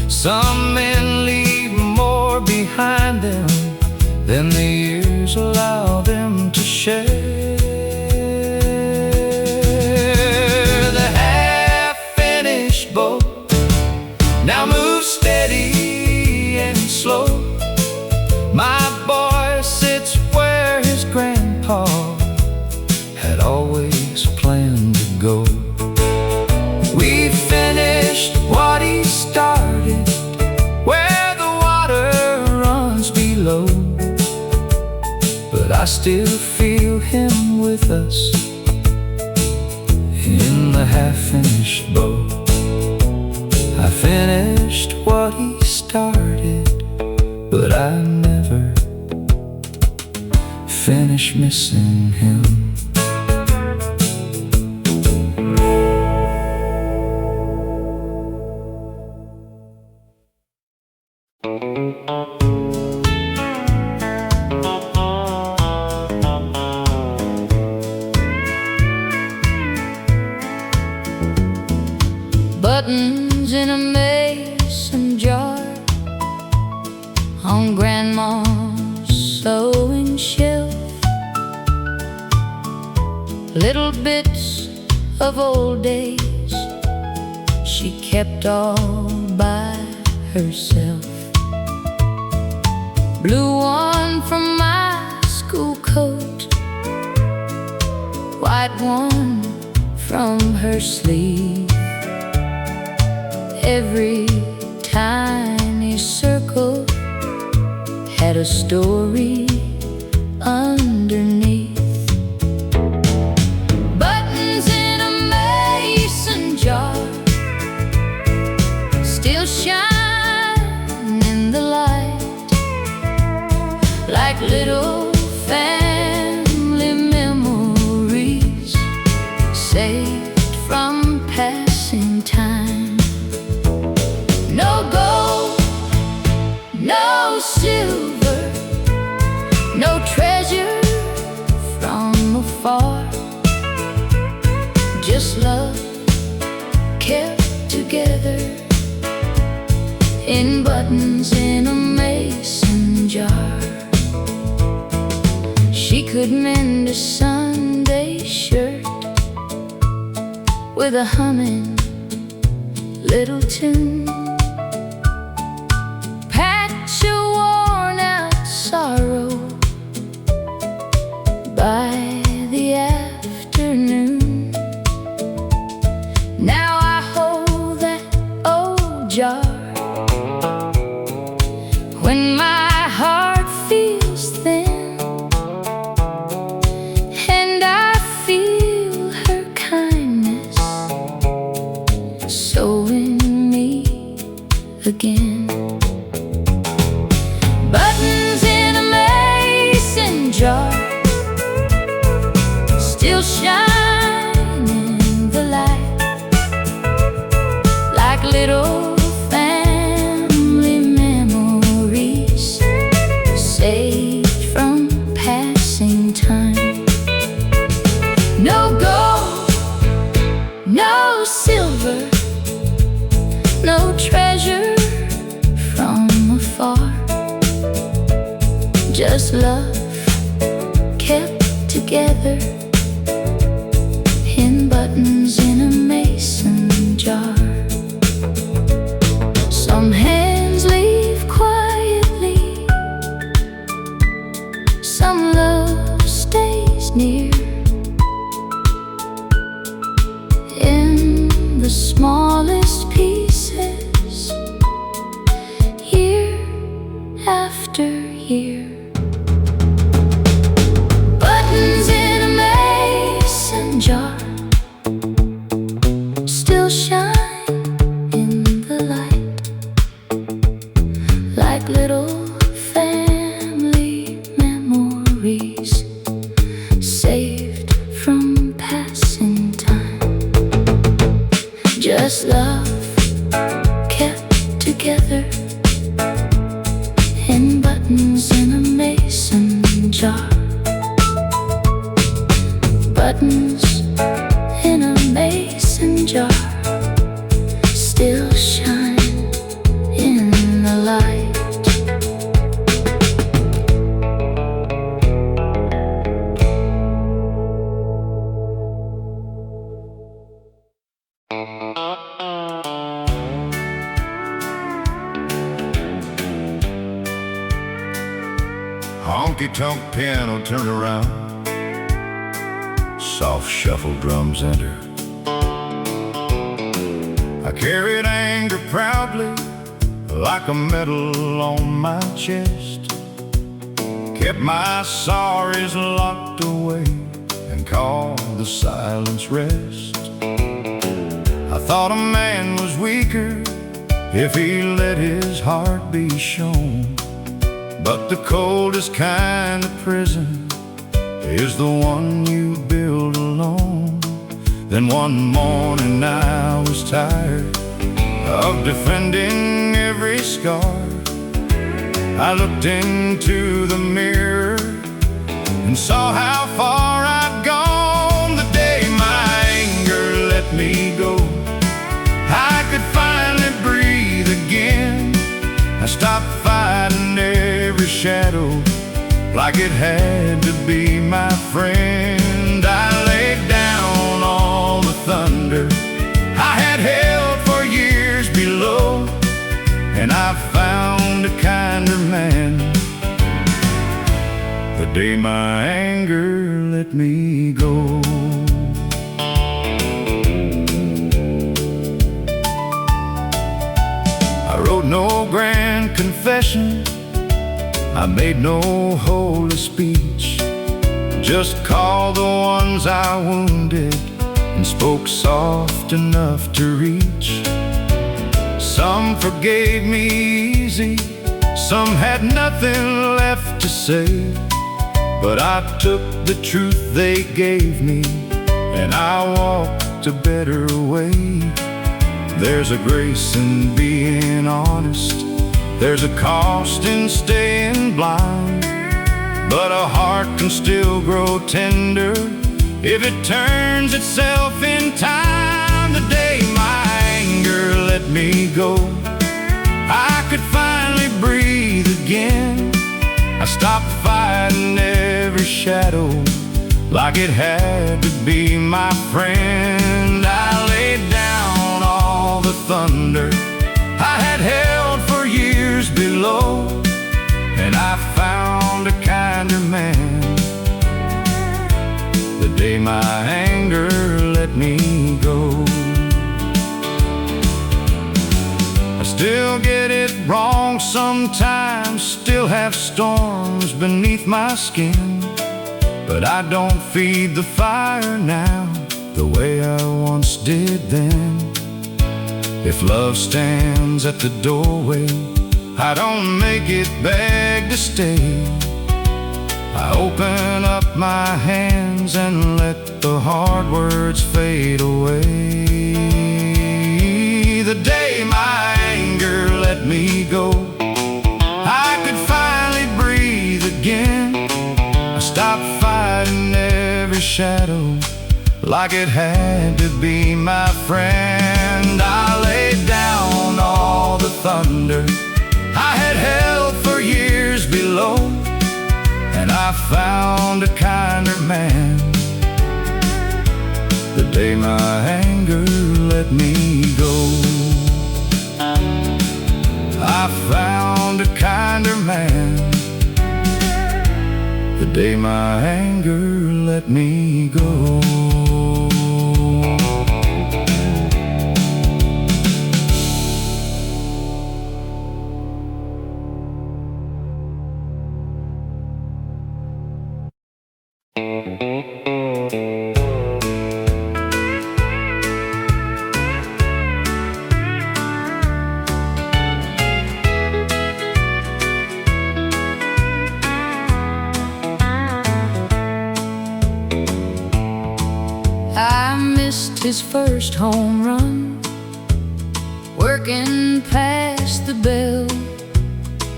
Some men leave more behind them than the years allow them to share. The half-finished boat now moves steady and slow. My boy sits where his grandpa had always planned to go. We finished what he started, where the water runs below. But I still feel him with us in the half-finished boat. I finished what he started, but I never finished missing him. Buttons in a mason jar on Grandma's sewing shelf. Little bits of old days she kept all by herself. Blue one from my school coat white one from her sleeve. Every tiny circle had a story underneath. Buttons in a mason jar still shine in the light, like little family memories saved from passing time. No gold, no silver, no treasure from afar, just love kept together in buttons in a mason jar. She could mend a Sunday shirt with a humming little tune, patch a worn out sorrow by the afternoon. Now I hold that old jar when my heart feels thin, and I feel her kindness sewing me again. Buttons in a mason jar still shine in the light, like little family memories saved from passing time. No gold, no silver, no treasure from afar, just love kept together in buttons in a mason jar. Some hands leave quietly, some love stays near, in the smallest pieces, year after year. Buttons in a mason jar still shine in the light, like little family memories saved from passing time. Just love kept together in buttons in a mason jar. Buttons in a mason jar still shine in the light. Honky Tonk piano turned around, soft shuffle drums enter. I carried anger proudly like a medal on my chest, kept my sorries locked away and called the silence rest. I thought a man was weaker if he let his heart be shown, but the coldest kind of prison is the one you build alone. Then one morning I was tired of defending every scar. I looked into the mirror and saw how far I'd gone. The day my anger let me go, I could finally breathe again. I stopped fighting every shadow like it had to be my friend. I laid down all the thunder I had held for years below, and I found a kinder man the day my anger let me go. wrote no grand confession, I made no holy speech, just called the ones I wounded and spoke soft enough to reach. Some forgave me easy, some had nothing left to say, but I took the truth they gave me and I walked a better way. There's a grace in being honest, there's a cost in staying blind, but a heart can still grow tender if it turns itself in time. The day my anger let me go, I could finally breathe again. I stopped fighting every shadow like it had to be my friend. I laid down all the thunder I had held for years below, and I found a kinder man the day my anger let me go. I still get it wrong sometimes, still have storms beneath my skin, but I don't feed the fire now the way I once did then. If love stands at the doorway, I don't make it beg to stay. I open up my hands and let the hard words fade away. The day my anger let me go, I could finally breathe again. I stopped fighting every shadow like it had to be my friend. I laid down all the thunder I had held for years below, and I found a kinder man the day my anger let me go. I found a kinder man the day my anger let me go. His first home run, working past the bell.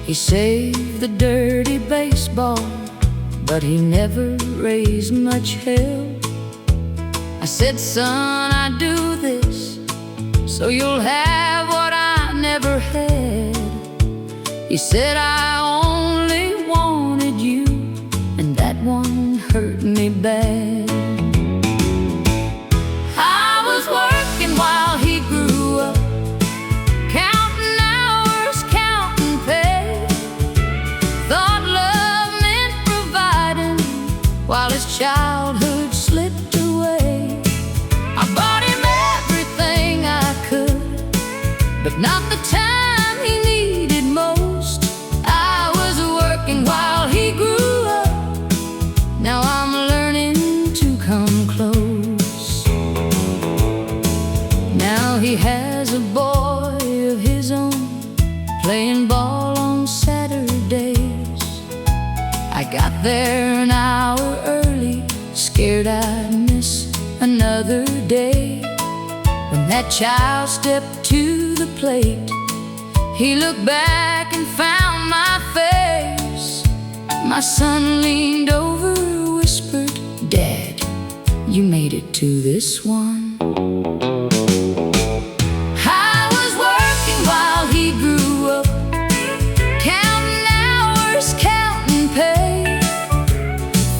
He saved the dirty baseball, but he never raised much hell. I said, son, I do this so you'll have what I never had. He said, I only wanted you, and that one hurt me bad. Working while he grew up, counting hours, counting pay. Thought love meant providing while his childhood slipped away. I bought him everything I could, but not the time he needed most. I was working while he grew up, now I'm learning to come close. He has a boy of his own, playing ball on Saturdays. I got there an hour early, scared I'd miss another day. When that child stepped to the plate, he looked back and found my face. My son leaned over, whispered, Dad, you made it to this one. He grew up, counting hours, counting pay.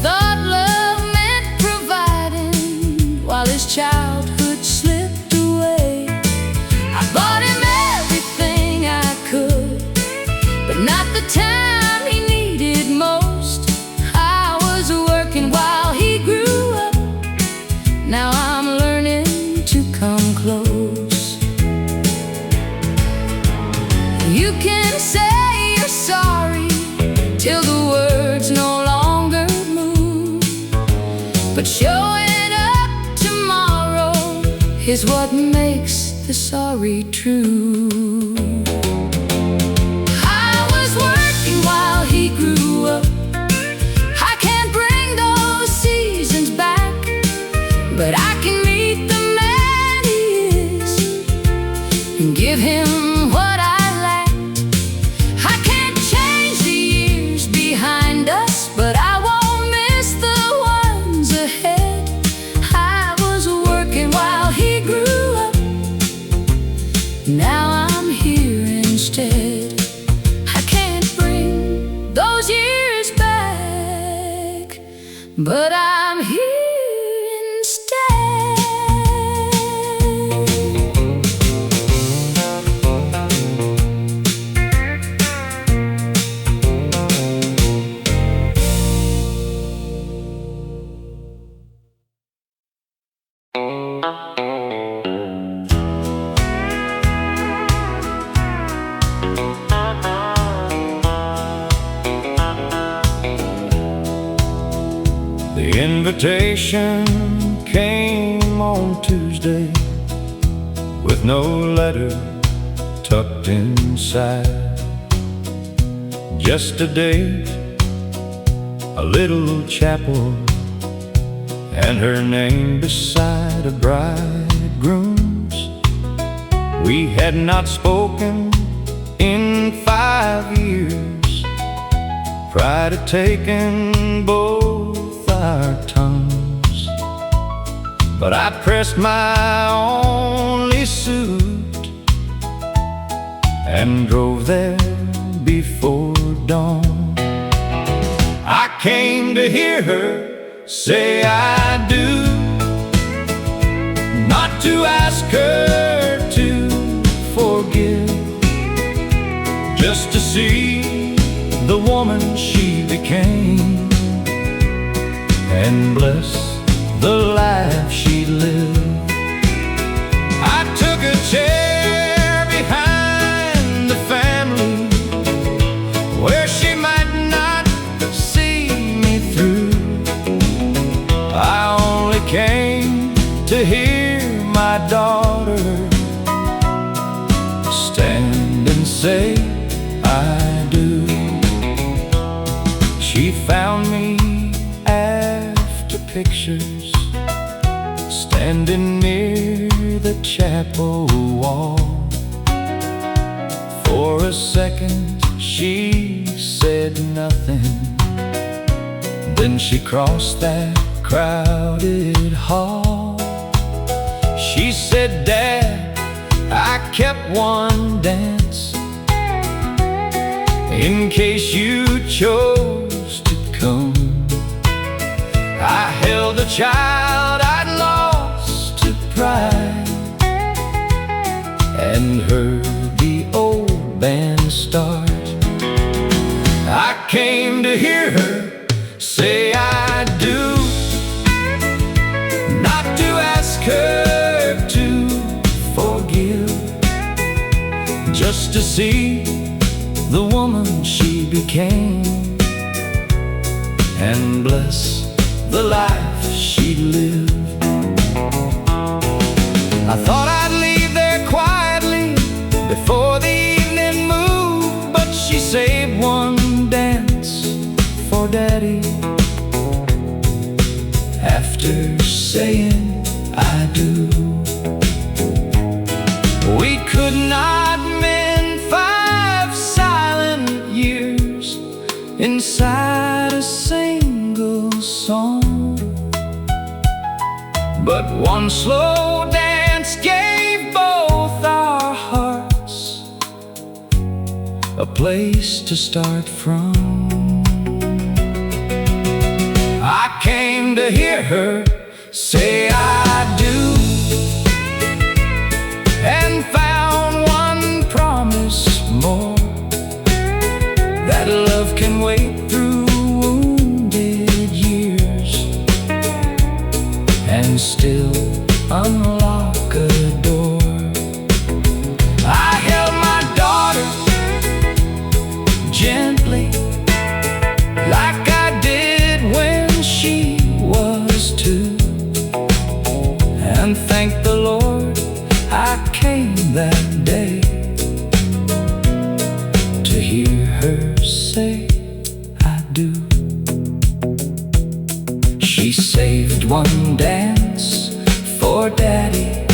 Thought love meant providing while his childhood slipped away. I bought him everything I could, but not the time he needed most. I was working while he grew up, now I'm learning to come close. You You can say you're sorry till the words no longer move, but showing up tomorrow is what makes the sorry true. I was working while he grew up. I can't bring those seasons back, but I can meet the man he is and give him what I lacked. I can't change the years behind us, but I won't miss the ones ahead. I was working while he grew up. Now I'm here instead. I can't bring those years back, but I'm here instead. The invitation came on Tuesday with no letter tucked inside. Just a date, a little chapel, and her name beside a bridegroom's. We had not spoken in 5 years, pride had taken both our tongues. But I pressed my only suit and drove there before dawn. I came to hear her say I do, not to ask her to forgive, just to see the woman she became and bless the life she lived. I took a chair behind the family where she might not see me through. I only came to hear my daughter stand and say I do. She found me after pictures, standing near the chapel wall. For a second she said nothing, then she crossed that crowded hall. She said, Dad, I kept one dance in case you chose to come. I held a child I'd lost to pride and heard the old band start. I came to hear her say I do, not to ask her to forgive, just to see the woman she became and bless the life she lived. I thought I'd leave there quietly before the evening moved, but she saved one dance for Daddy after saying I do. We could not mend 5 silent years inside a single song, but one slow dance gave both our hearts a place to start from. I came to hear her say I do, and found one promise more, that love can wait through wounded years and still unlock a door. I held my daughter say I do. She saved one dance for Daddy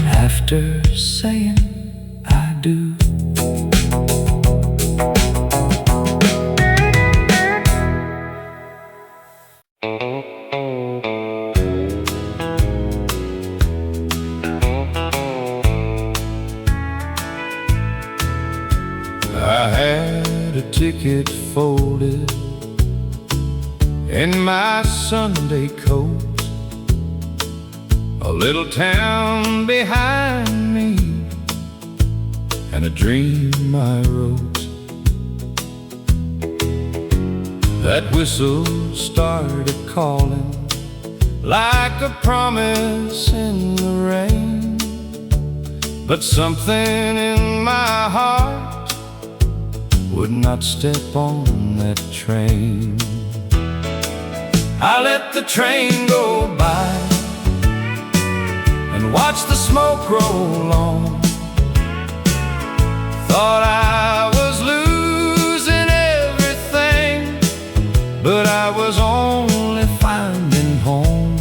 after saying I do. I had a ticket folded in my Sunday coat, a little town behind me, and a dream I wrote. That whistle started calling like a promise in the rain, but something in my heart would not step on that train. I let the train go by and watched the smoke roll on. Thought I was losing everything, but I was only finding home.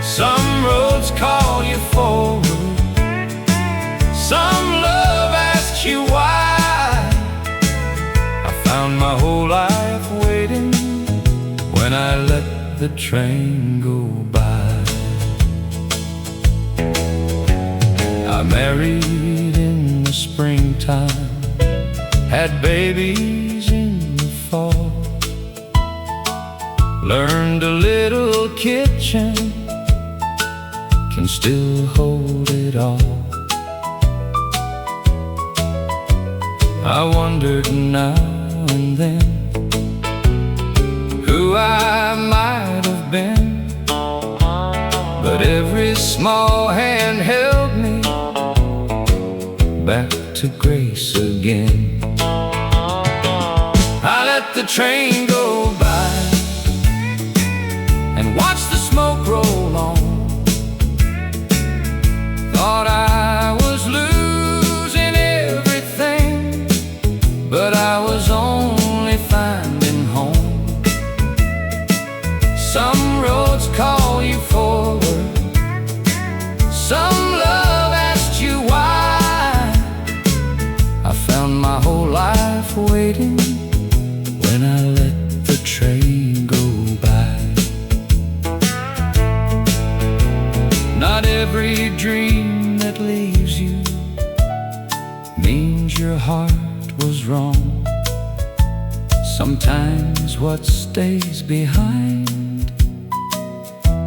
Some roads call you forward, some love asks you why. Found my whole life waiting when I let the train go by. I married in the springtime, had babies in the fall, learned a little kitchen can still hold it all. I wondered now and then who I might have been, but every small hand held me back to grace again. I let the train go by and watched the smoke roll on. Thought I was losing everything, but I was only finding home. Some roads call you forward, some love asks you why. I found my whole life waiting when I let the train go by. Not every dream that leaves you means your heart was wrong. Sometimes what stays behind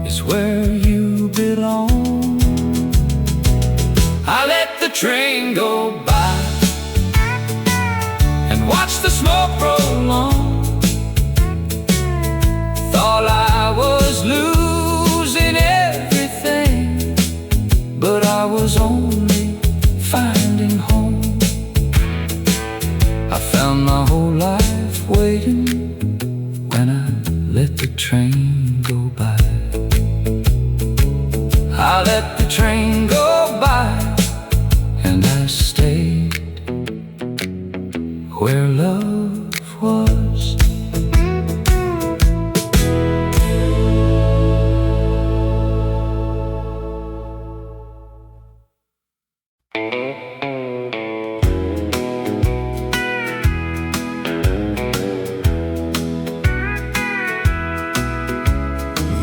is where you belong. I let the train go by and watched the smoke roll on. Thought I was losing everything, but I was only finding home. I found my whole life waiting when I let the train go by. I let the train go by and I stayed where love was.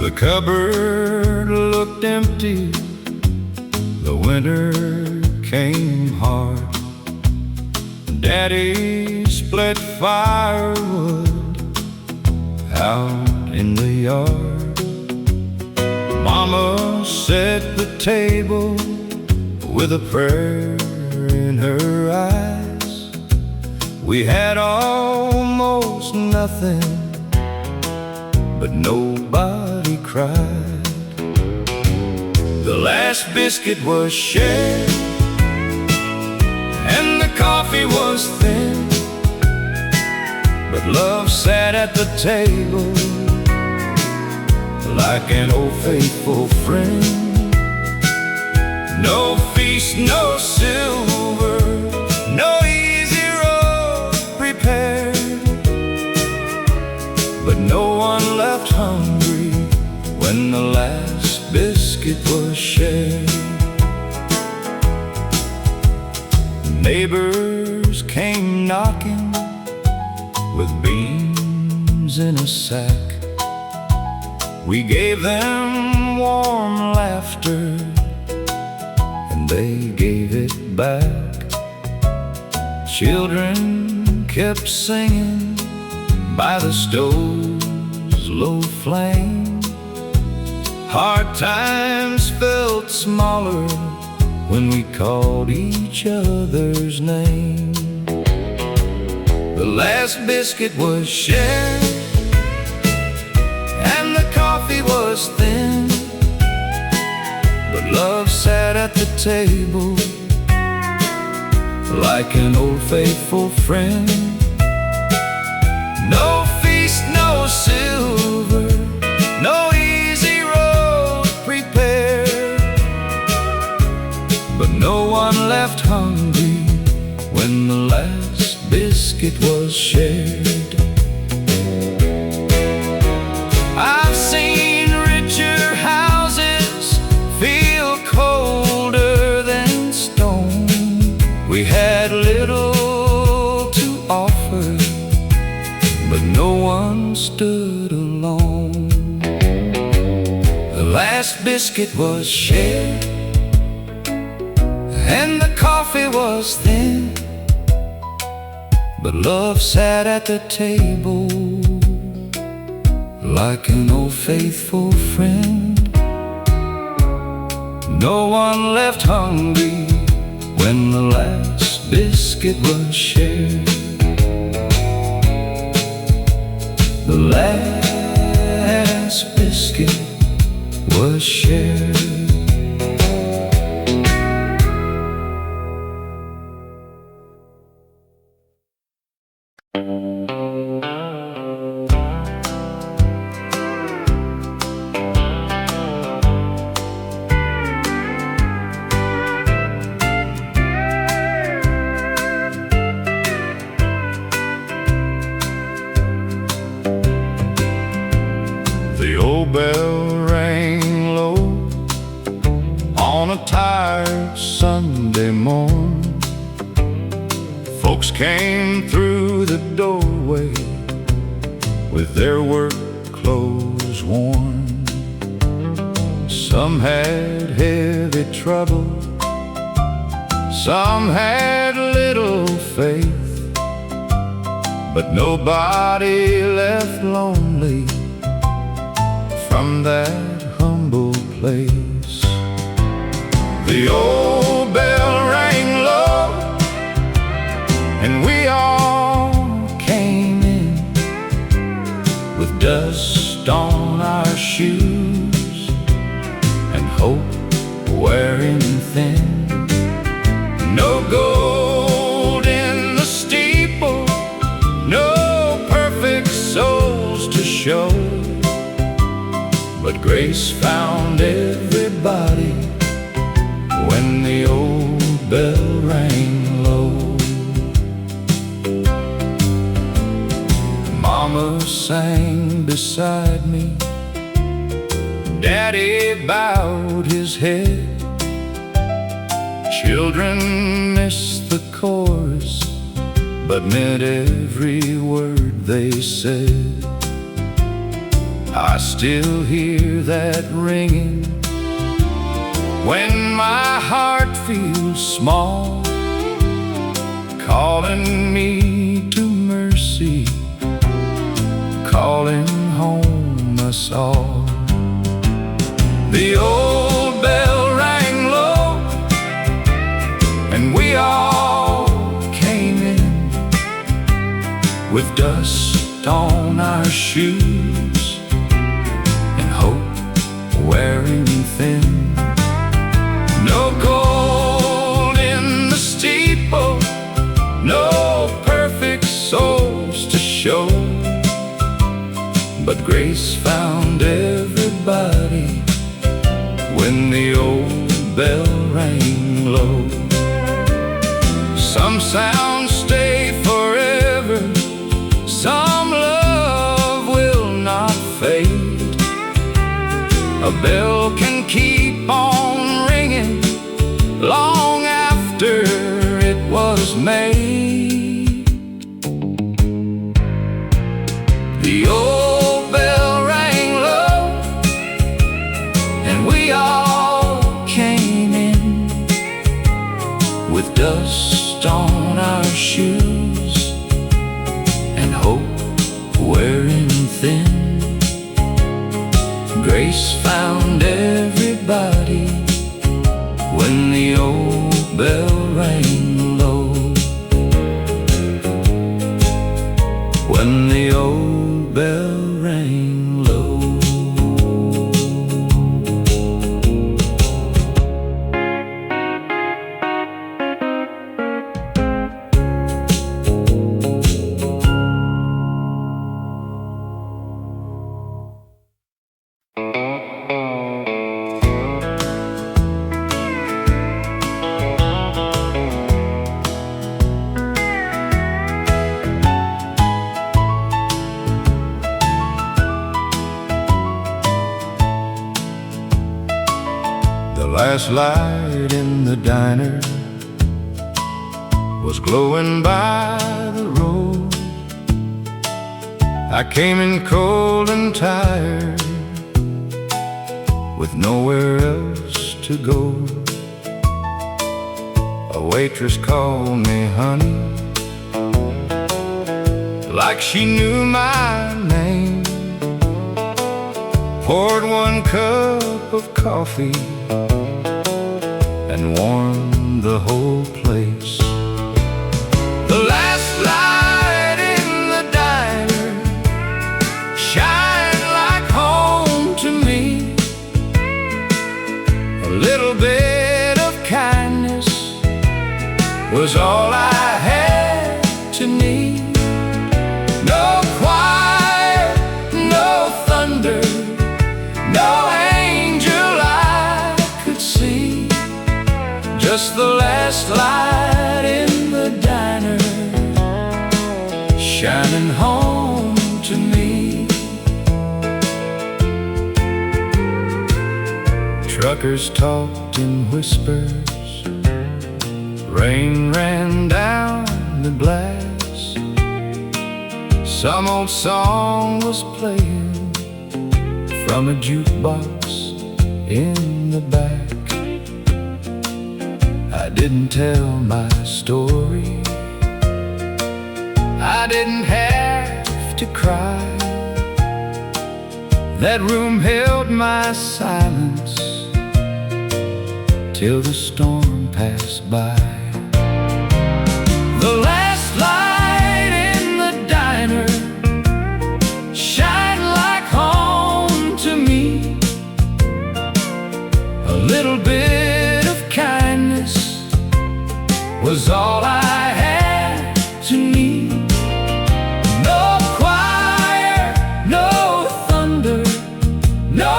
The cupboard looked empty, the winter came hard. Daddy split firewood out in the yard. Mama set the table with a prayer in her eyes. We had almost nothing, but nobody cried. The last biscuit was shared and the coffee was thin, but love sat at the table like an old faithful friend. No feast, no silver, no easy the last biscuit was shared. Neighbors came knocking with beans in a sack. We gave them warm laughter and they gave it back. Children kept singing by the stove's low flame. Hard times felt smaller when we called each other's name. The last biscuit was shared and the coffee was thin, but love sat at the table like an old faithful friend. No feast, no silver, no easy road prepared, but no one left hungry when the last biscuit was shared. I've seen richer houses feel colder than stone. We had little to offer, but no one stood alone. The last biscuit was shared and the coffee was thin, but love sat at the table like an old faithful friend. No one left hungry when the last biscuit was shared. The last biscuit was shared. The old bell rang low on a tired Sunday morn. Folks came through the doorway with their work clothes worn. Some had heavy trouble, some had little faith, but nobody left lonely from that humble place. The old bell rang low and we all came in with dust on our shoes and hope wearing thin. No gold in the steeple, no perfect souls to show, but grace found everybody when the old bell rang low. Mama sang beside me, Daddy bowed his head. Children missed the chorus, but meant every word they said. I still hear that ringing when my heart feels small, calling me to mercy, calling home us all. The old bell rang low and we all came in with dust on our shoes and hope wearing thin. No gold in the steeple, no perfect souls to show, but grace found everybody when the old bell rang low. Some sounds stay forever, some love will not fade. A was made. The old bell rang low, and we all came in with dust on our shoes and hope wearing thin. Grace found everybody when the old bell rang low. When the old bell rang low. The last light in the diner was glowing by the road. I came in cold and tired, with nowhere else to go. A waitress called me honey, like she knew my name. Poured one cup of coffee and warmed the whole place. The last light in the diner shined like home to me. A little bit of kindness was all I had to need. No choir, no thunder, no angel I could see. Just the last light in the diner shining home to me. Truckers talked in whispers, rain ran down the glass. Some old song was playing from a jukebox in the back. I didn't tell my story, I didn't have to cry. That room held my silence till the storm passed by. The last light in the diner shined like home to me. A little bit of kindness was all I had to need. No choir, no thunder, no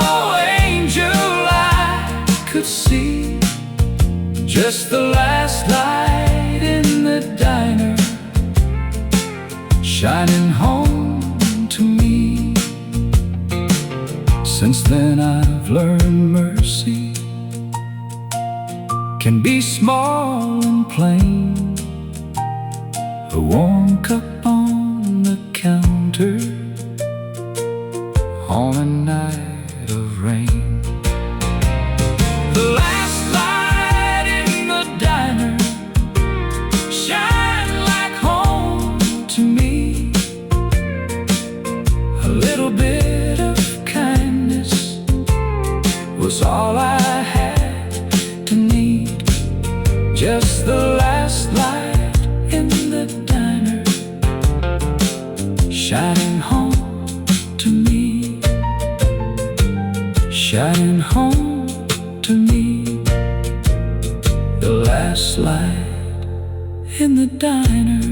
angel I could see. Just the last light in the diner shining home to me. Since then I've learned mercy can be small and plain. A warm cup on the counter on a night of rain. The last light in the diner shine like home to me. A little bit of kindness was all I had to need. Just the last light in the diner shining home to me. Shining home to me. The last light in the diner.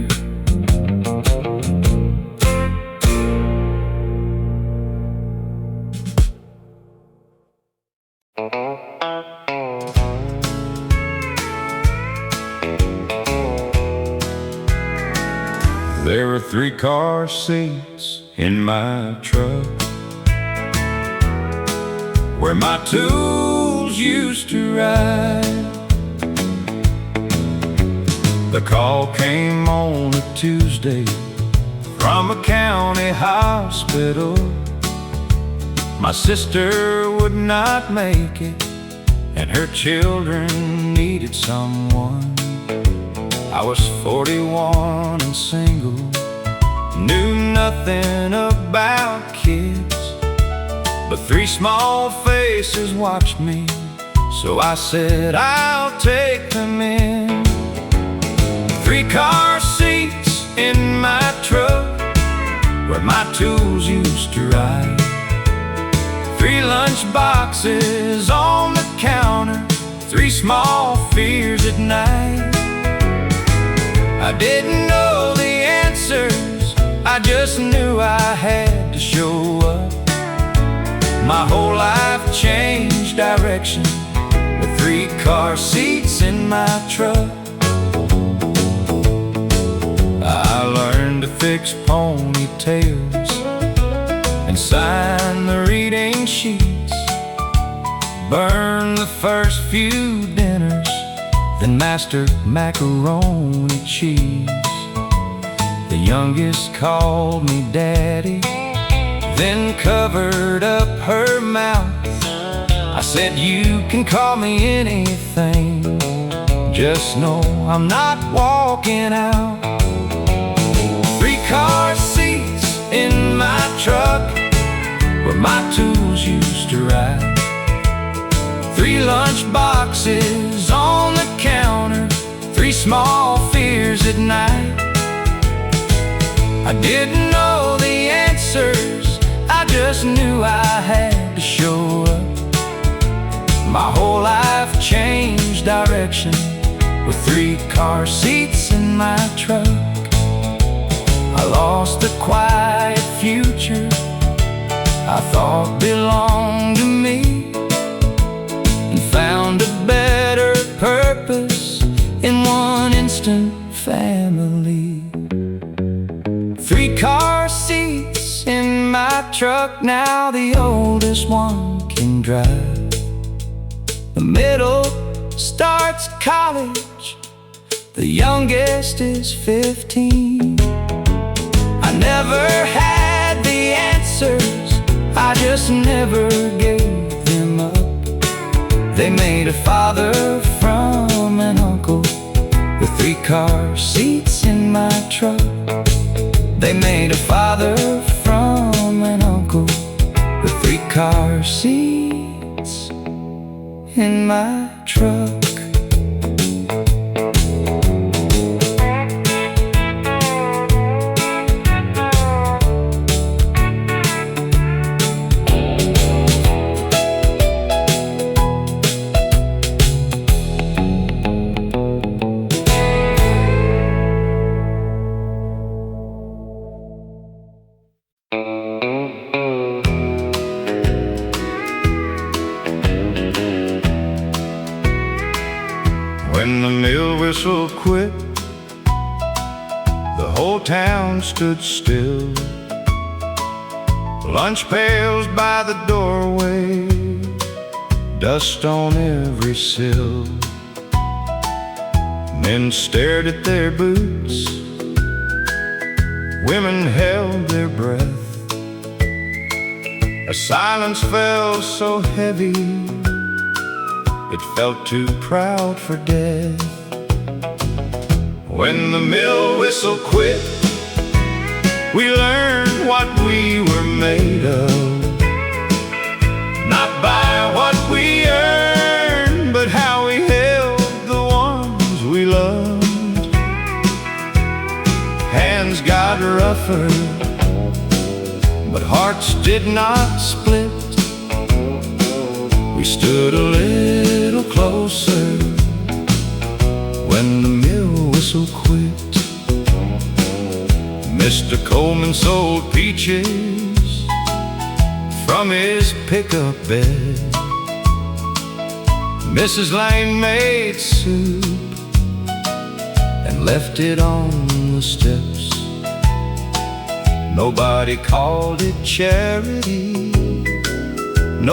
There were 3 car seats in my truck where my tools used to ride. The call came on a Tuesday from a county hospital. My sister would not make it, and her children needed someone. I was 41 and single, knew nothing about kids, but 3 small faces watched me, so I said I'll take them in. 3 car seats in my truck, where my tools used to ride. 3 lunch boxes on the counter, 3 small fears at night. I didn't know the answers, I just knew I had to show up. My whole life changed direction with 3 car seats in my truck. I learned to fix ponytails and sign the reading sheets, burn the first few dinners, then mastered macaroni cheese. The youngest called me daddy, then covered up her mouth. I said, you can call me anything, just know I'm not walking out. 3 car seats in my truck, where my tools used to ride. 3 lunch boxes on the counter, 3 small fears at night. I didn't know the answers, I just knew I had to show up. My whole life changed direction with 3 car seats in my truck. I lost a quiet future I thought belonged to me, and found a better purpose in one instant family. 3 car seats in my truck, now the oldest one can drive. The middle starts college, the youngest is 15. I never had the answers, I just never gave them up. They made a father from an uncle with 3 car seats in my truck. They made a father from an uncle with 3 car seats in my truck. When the mill whistle quit, the whole town stood still. Lunch pails by the doorway, dust on every sill. Men stared at their boots, women held their breath. A silence fell so heavy, it felt too proud for death. When the mill whistle quit, we learned what we were made of. Not by what we earned, but how we held the ones we loved. Hands got rougher, but hearts did not split. We stood a little closer when the mill whistle quit. Mr. Coleman sold peaches from his pickup bed. Mrs. Lane made soup and left it on the steps. Nobody called it charity,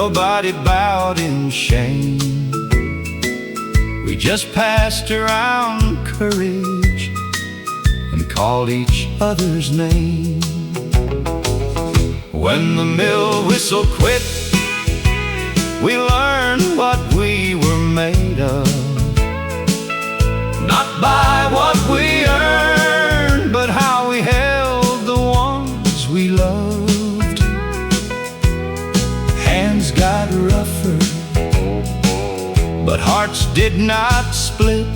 nobody bowed in shame. We just passed around courage called each other's name. When the mill whistle quit, we learned what we were made of. Not by what we earned, but how we held the ones we loved. Hands got rougher, but hearts did not split.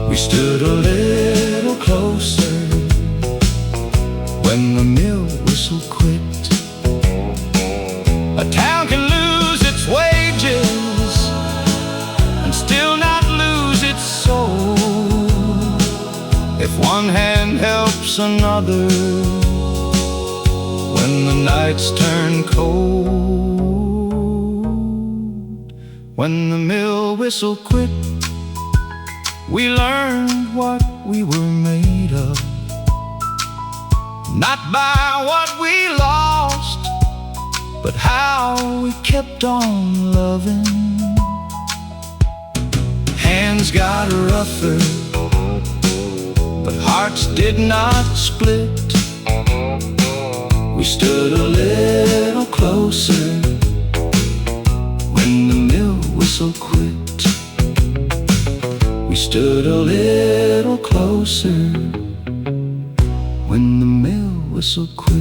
We stood a little closer when the mill whistle quit. A town can lose its wages and still not lose its soul if one hand helps another when the nights turn cold. When the mill whistle quit, we learned what we were made of. Not by what we lost, but how we kept on loving. Hands got rougher, but hearts did not split. We stood a little closer when the mill whistle quit. We stood a little closer when the mill whistle quit.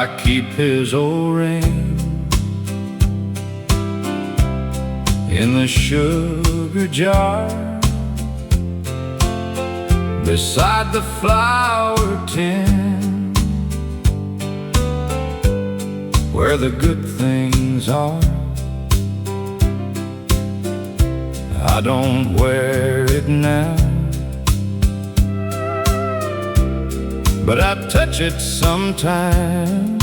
I keep his old ring in the sugar jar beside the flour tin where the good things are. I don't wear it now, but I touch it sometimes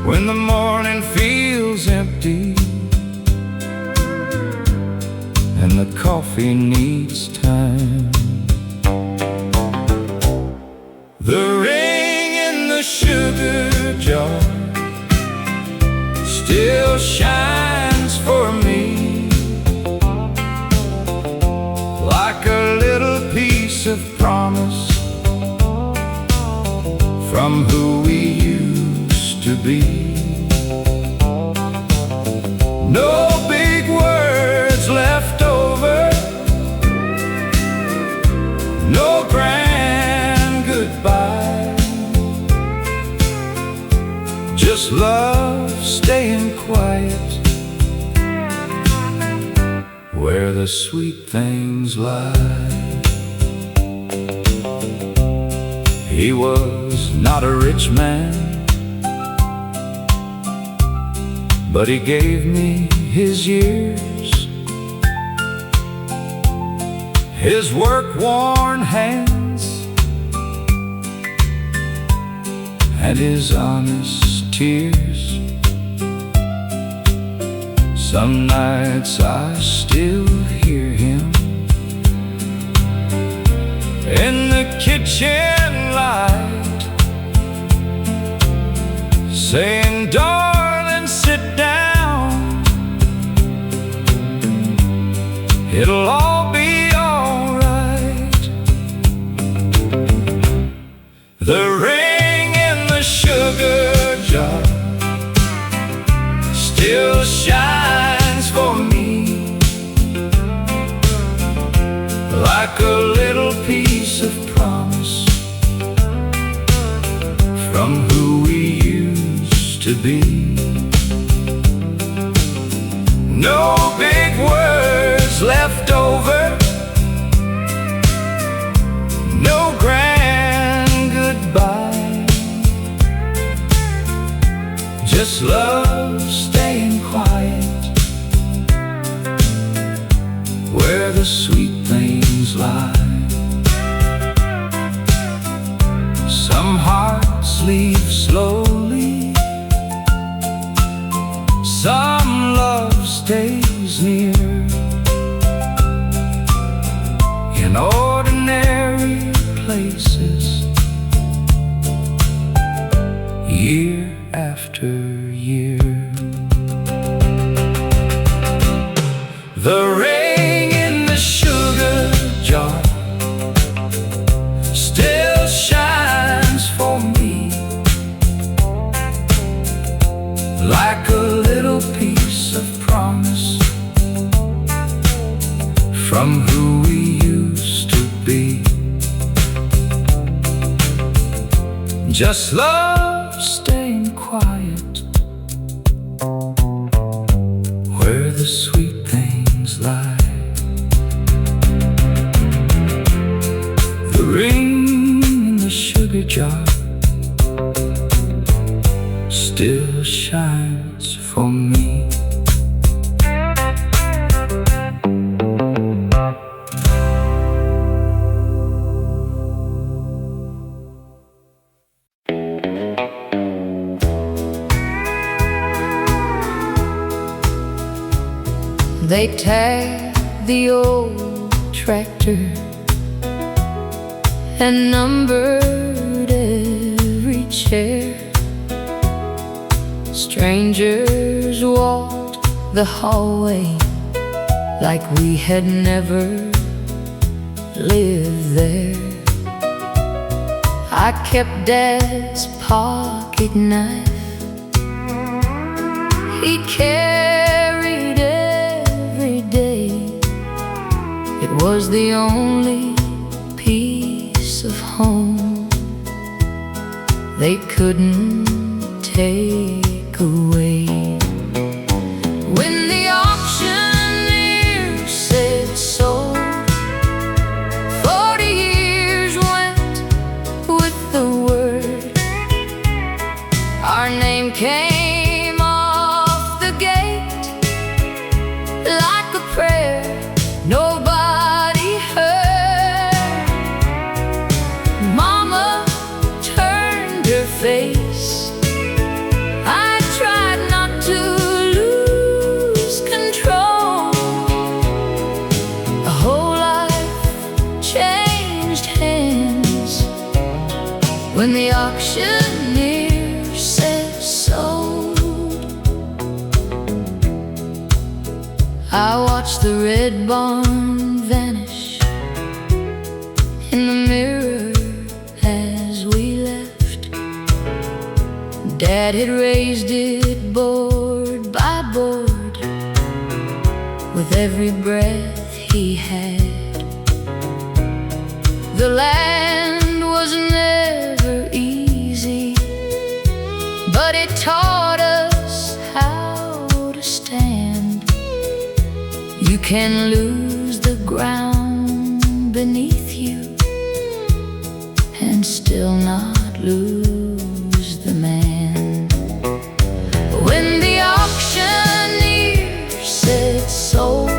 when the morning feels empty and the coffee needs time. The ring in the sugar jar still shines for me like a little piece of promise from who we used to be. No big words left over, no grand goodbye, just love staying quiet where the sweet things lie. He was not a rich man, but he gave me his years, his work-worn hands, and his honest tears. Some nights I still hear him in the kitchen light saying, "Darling, sit down, it'll all be all right." The ring in the sugar jar still shines for me like a little piece of promise from who we used to be. No big words left over, no grand goodbye, just love staying quiet where the sweet things lie. Some hearts leave slowly, year after year. The ring in the sugar jar still shines for me, like a little piece of promise from who we used to be. Just love staying quiet where the sweet things lie. The ring in the sugar jar still shines for me. They tagged the old tractor and numbered every chair. Strangers walked the hallway like we had never lived there. I kept Dad's pocket knife. He'd carried every day. It was the only piece of home they couldn't take away. When the auctioneer said sold, 40 years went with the word. Our name came off the gate like a prayer nobody heard. Mama turned her face. I tried not to lose control. A whole life changed hands when the auctioneer said sold. I watched the red barn vanish in the mirror as we left. Dad had raised it board by board with every breath he had. The land was never easy, but it taught us how to stand. You can lose the ground beneath you and still not lose the man. When the auctioneer said sold,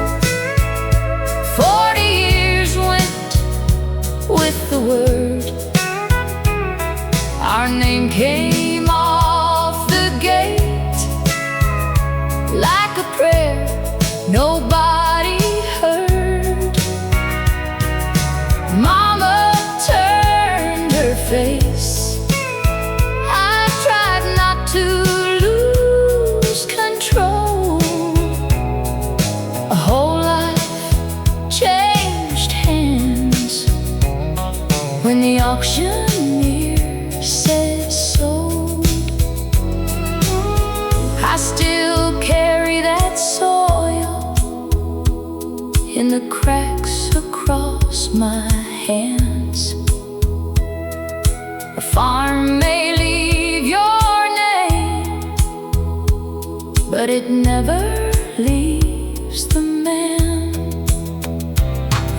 40 years went with the word. Our name came off the gate like a prayer nobody heard. Mama turned her face. I tried not to lose control. A whole life changed hands when the auctioneer said sold. I still carry that soil in the cracks across my hands. A farm may leave your name, but it never leaves the man.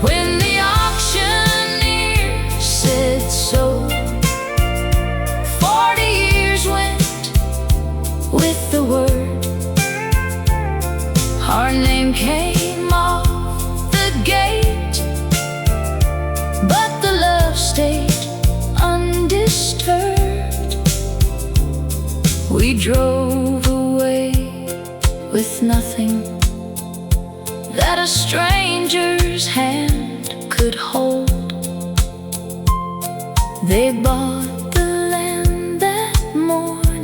When the auctioneer said sold, 40 years went with the word. Our name came off the gate, but the love stayed undisturbed. We drove away with nothing that a stranger's hand could hold. They bought the land that morning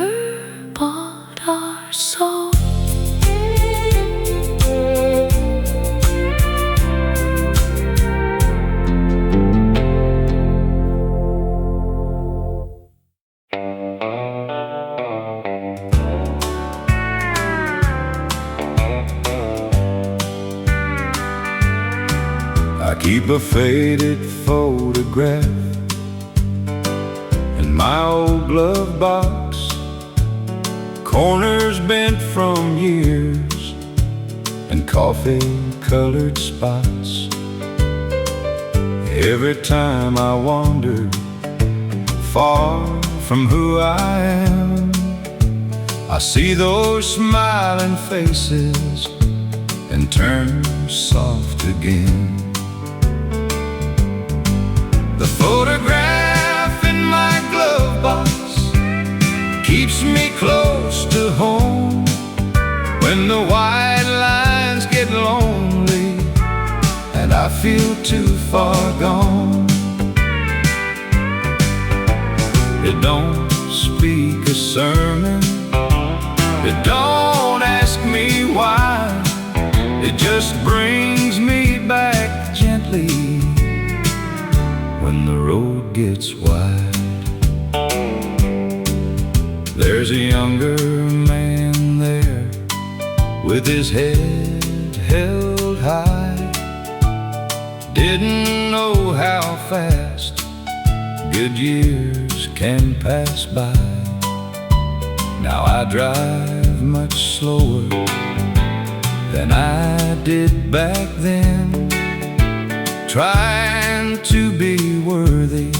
never bought our soul. I keep a faded photograph in my old glove box, corners bent from years and coffee-colored spots. Every time I wander far from who I am, I see those smiling faces and turn soft again. The photograph in my glove box keeps me close to home when the white lines get lonely and I feel too far gone. It don't speak a sermon, it don't ask me why, it just brings me back gently when the road gets wide. There's a younger man there with his head held high. Didn't know how fast good years can pass by. Now I drive much slower than I did back then, trying to be worthy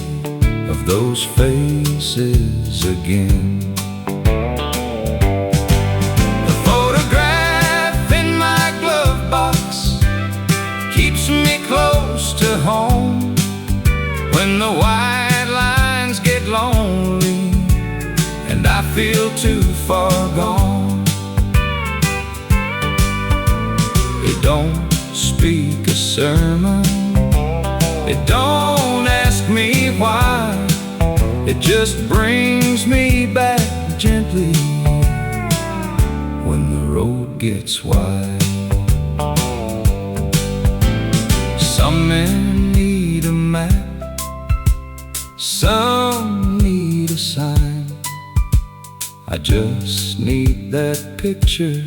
of those faces again. The photograph in my glove box keeps me close to home when the white lines get lonely and I feel too far gone. It don't speak a sermon, it don't ask me why, it just brings me back gently when the road gets wide. Some men need a map, some need a sign. I just need that picture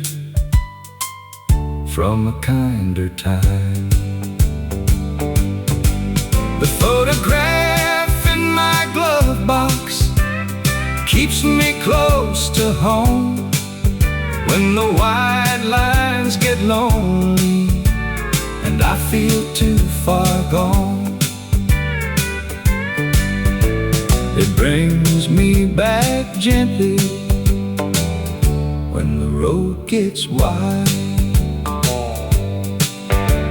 from a kinder time. The photograph in my glove box keeps me close to home when the white lines get lonely and I feel too far gone. It brings me back gently when the road gets wide.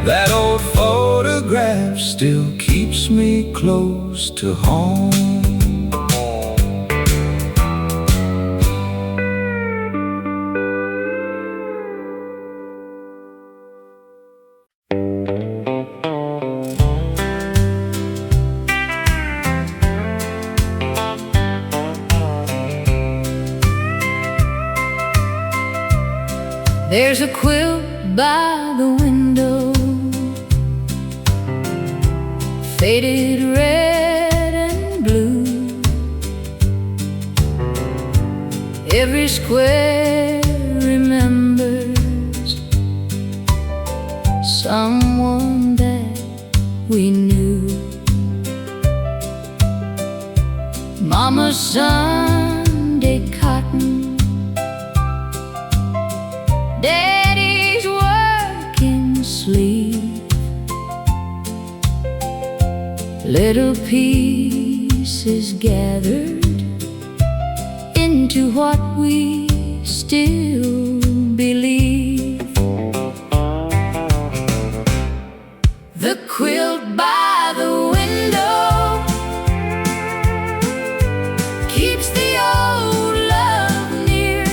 That old photograph still keeps me close to home. There's a quilt by the window, faded red and blue. Every square remembers someone that we knew. Mama's Sunday cotton, Daddy's working sleeve, little pieces gathered into what we still believe. The quilt by the window keeps the old love near,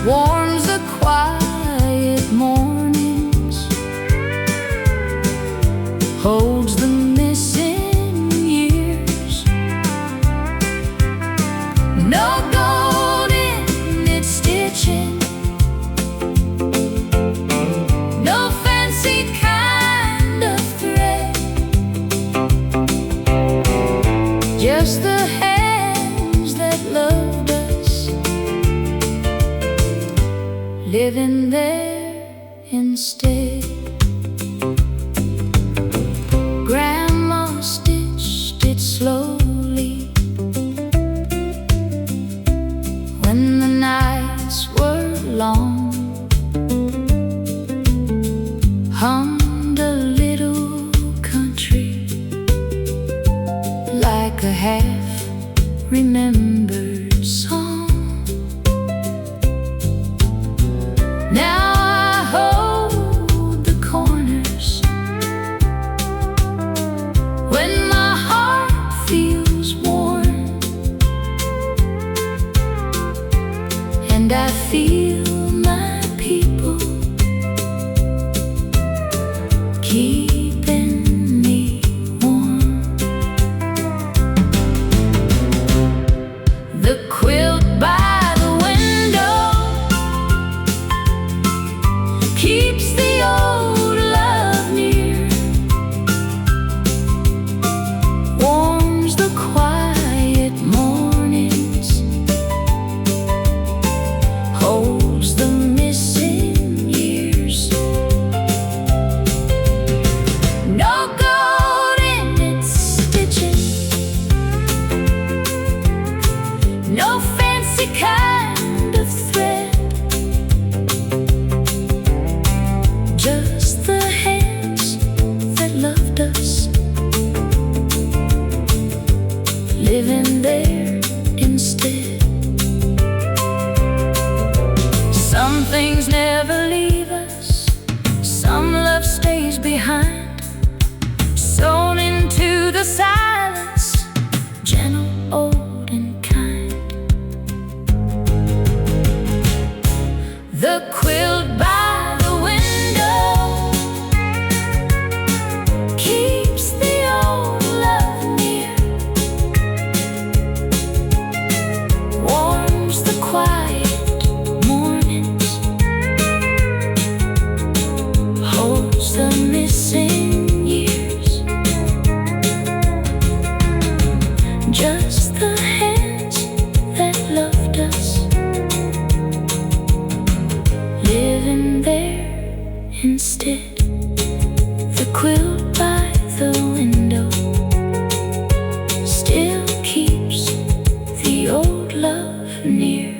warms the quiet mornings, holds the missing years. No gold in its stitching, no fancy kind of thread, just the hands that loved us, living there instead. Grandma stitched it slowly when the nights were long, hummed a little country like a half-remembered song. Now I hold the corners when my heart feels worn, and I feel my people keeping me warm. The quilt by the window keeps the old love near, warms the quiet mornings, holds the missing years. No gold in its stitching, no fancy kind of thread, just the hands that loved us, living there instead. Some things never leave us, some love stays behind, sewn into the silence, gentle, old, and kind. The quilt by the window keeps the old love near, warms the quiet mornings, holds the missing years, just the hands that loved us, living there instead. The quilt by the window still keeps the old love near.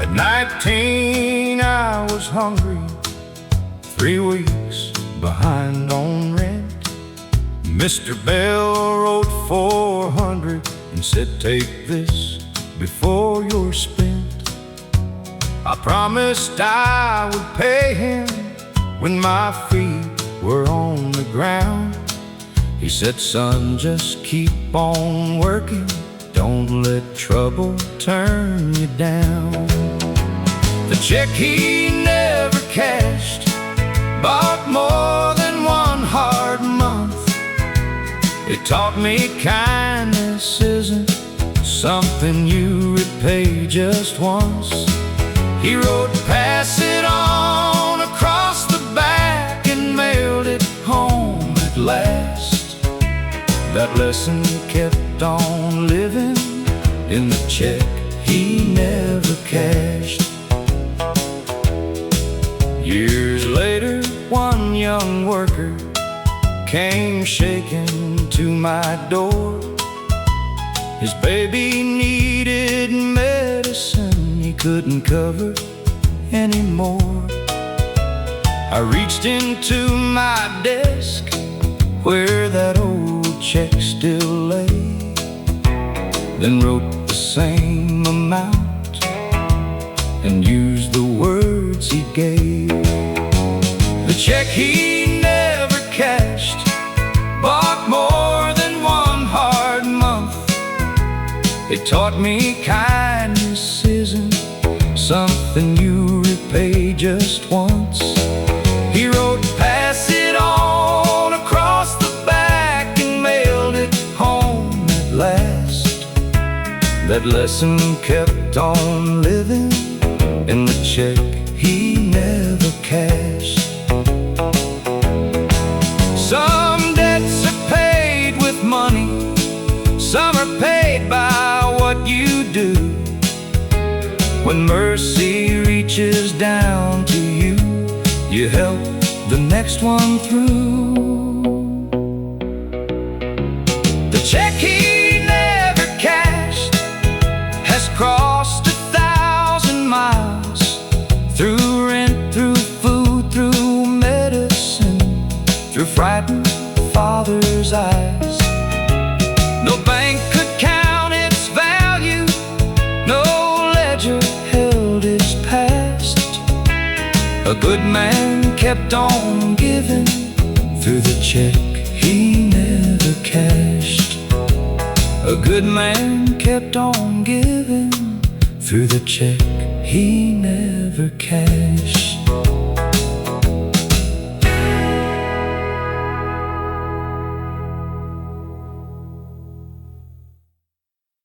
At 19 I was hungry, 3 weeks behind on rent. Mr. Bell wrote 400 and said, take this before you're spent. I promised I would pay him when my feet were on the ground. He said, son, just keep on working, don't let trouble turn you down. The check he never cashed bought more than one hard month. It taught me kindness isn't something you repay just once. He wrote, pass it on across the back, and mailed it home at last. That lesson kept on living in the check he never cashed. Years later, one young worker came shaking to my door. His baby needed medicine he couldn't cover anymore. I reached into my desk where that old check still lay, then wrote the same amount and used the words he gave. The check he never cashed bought more It taught me kindness isn't something you repay just once. He wrote, "Pass it on," across the back and mailed it home at last. That lesson kept on living in the check he never cashed. Some debts are paid with money, some are paid by what you do. When mercy reaches down to you, you help the next one through. The check he never cashed has crossed 1,000 miles, through rent, through food, through medicine, through frightened father's eyes. No bank could count its value, no ledger held its past. A good man kept on giving through the check he never cashed. A good man kept on giving through the check he never cashed.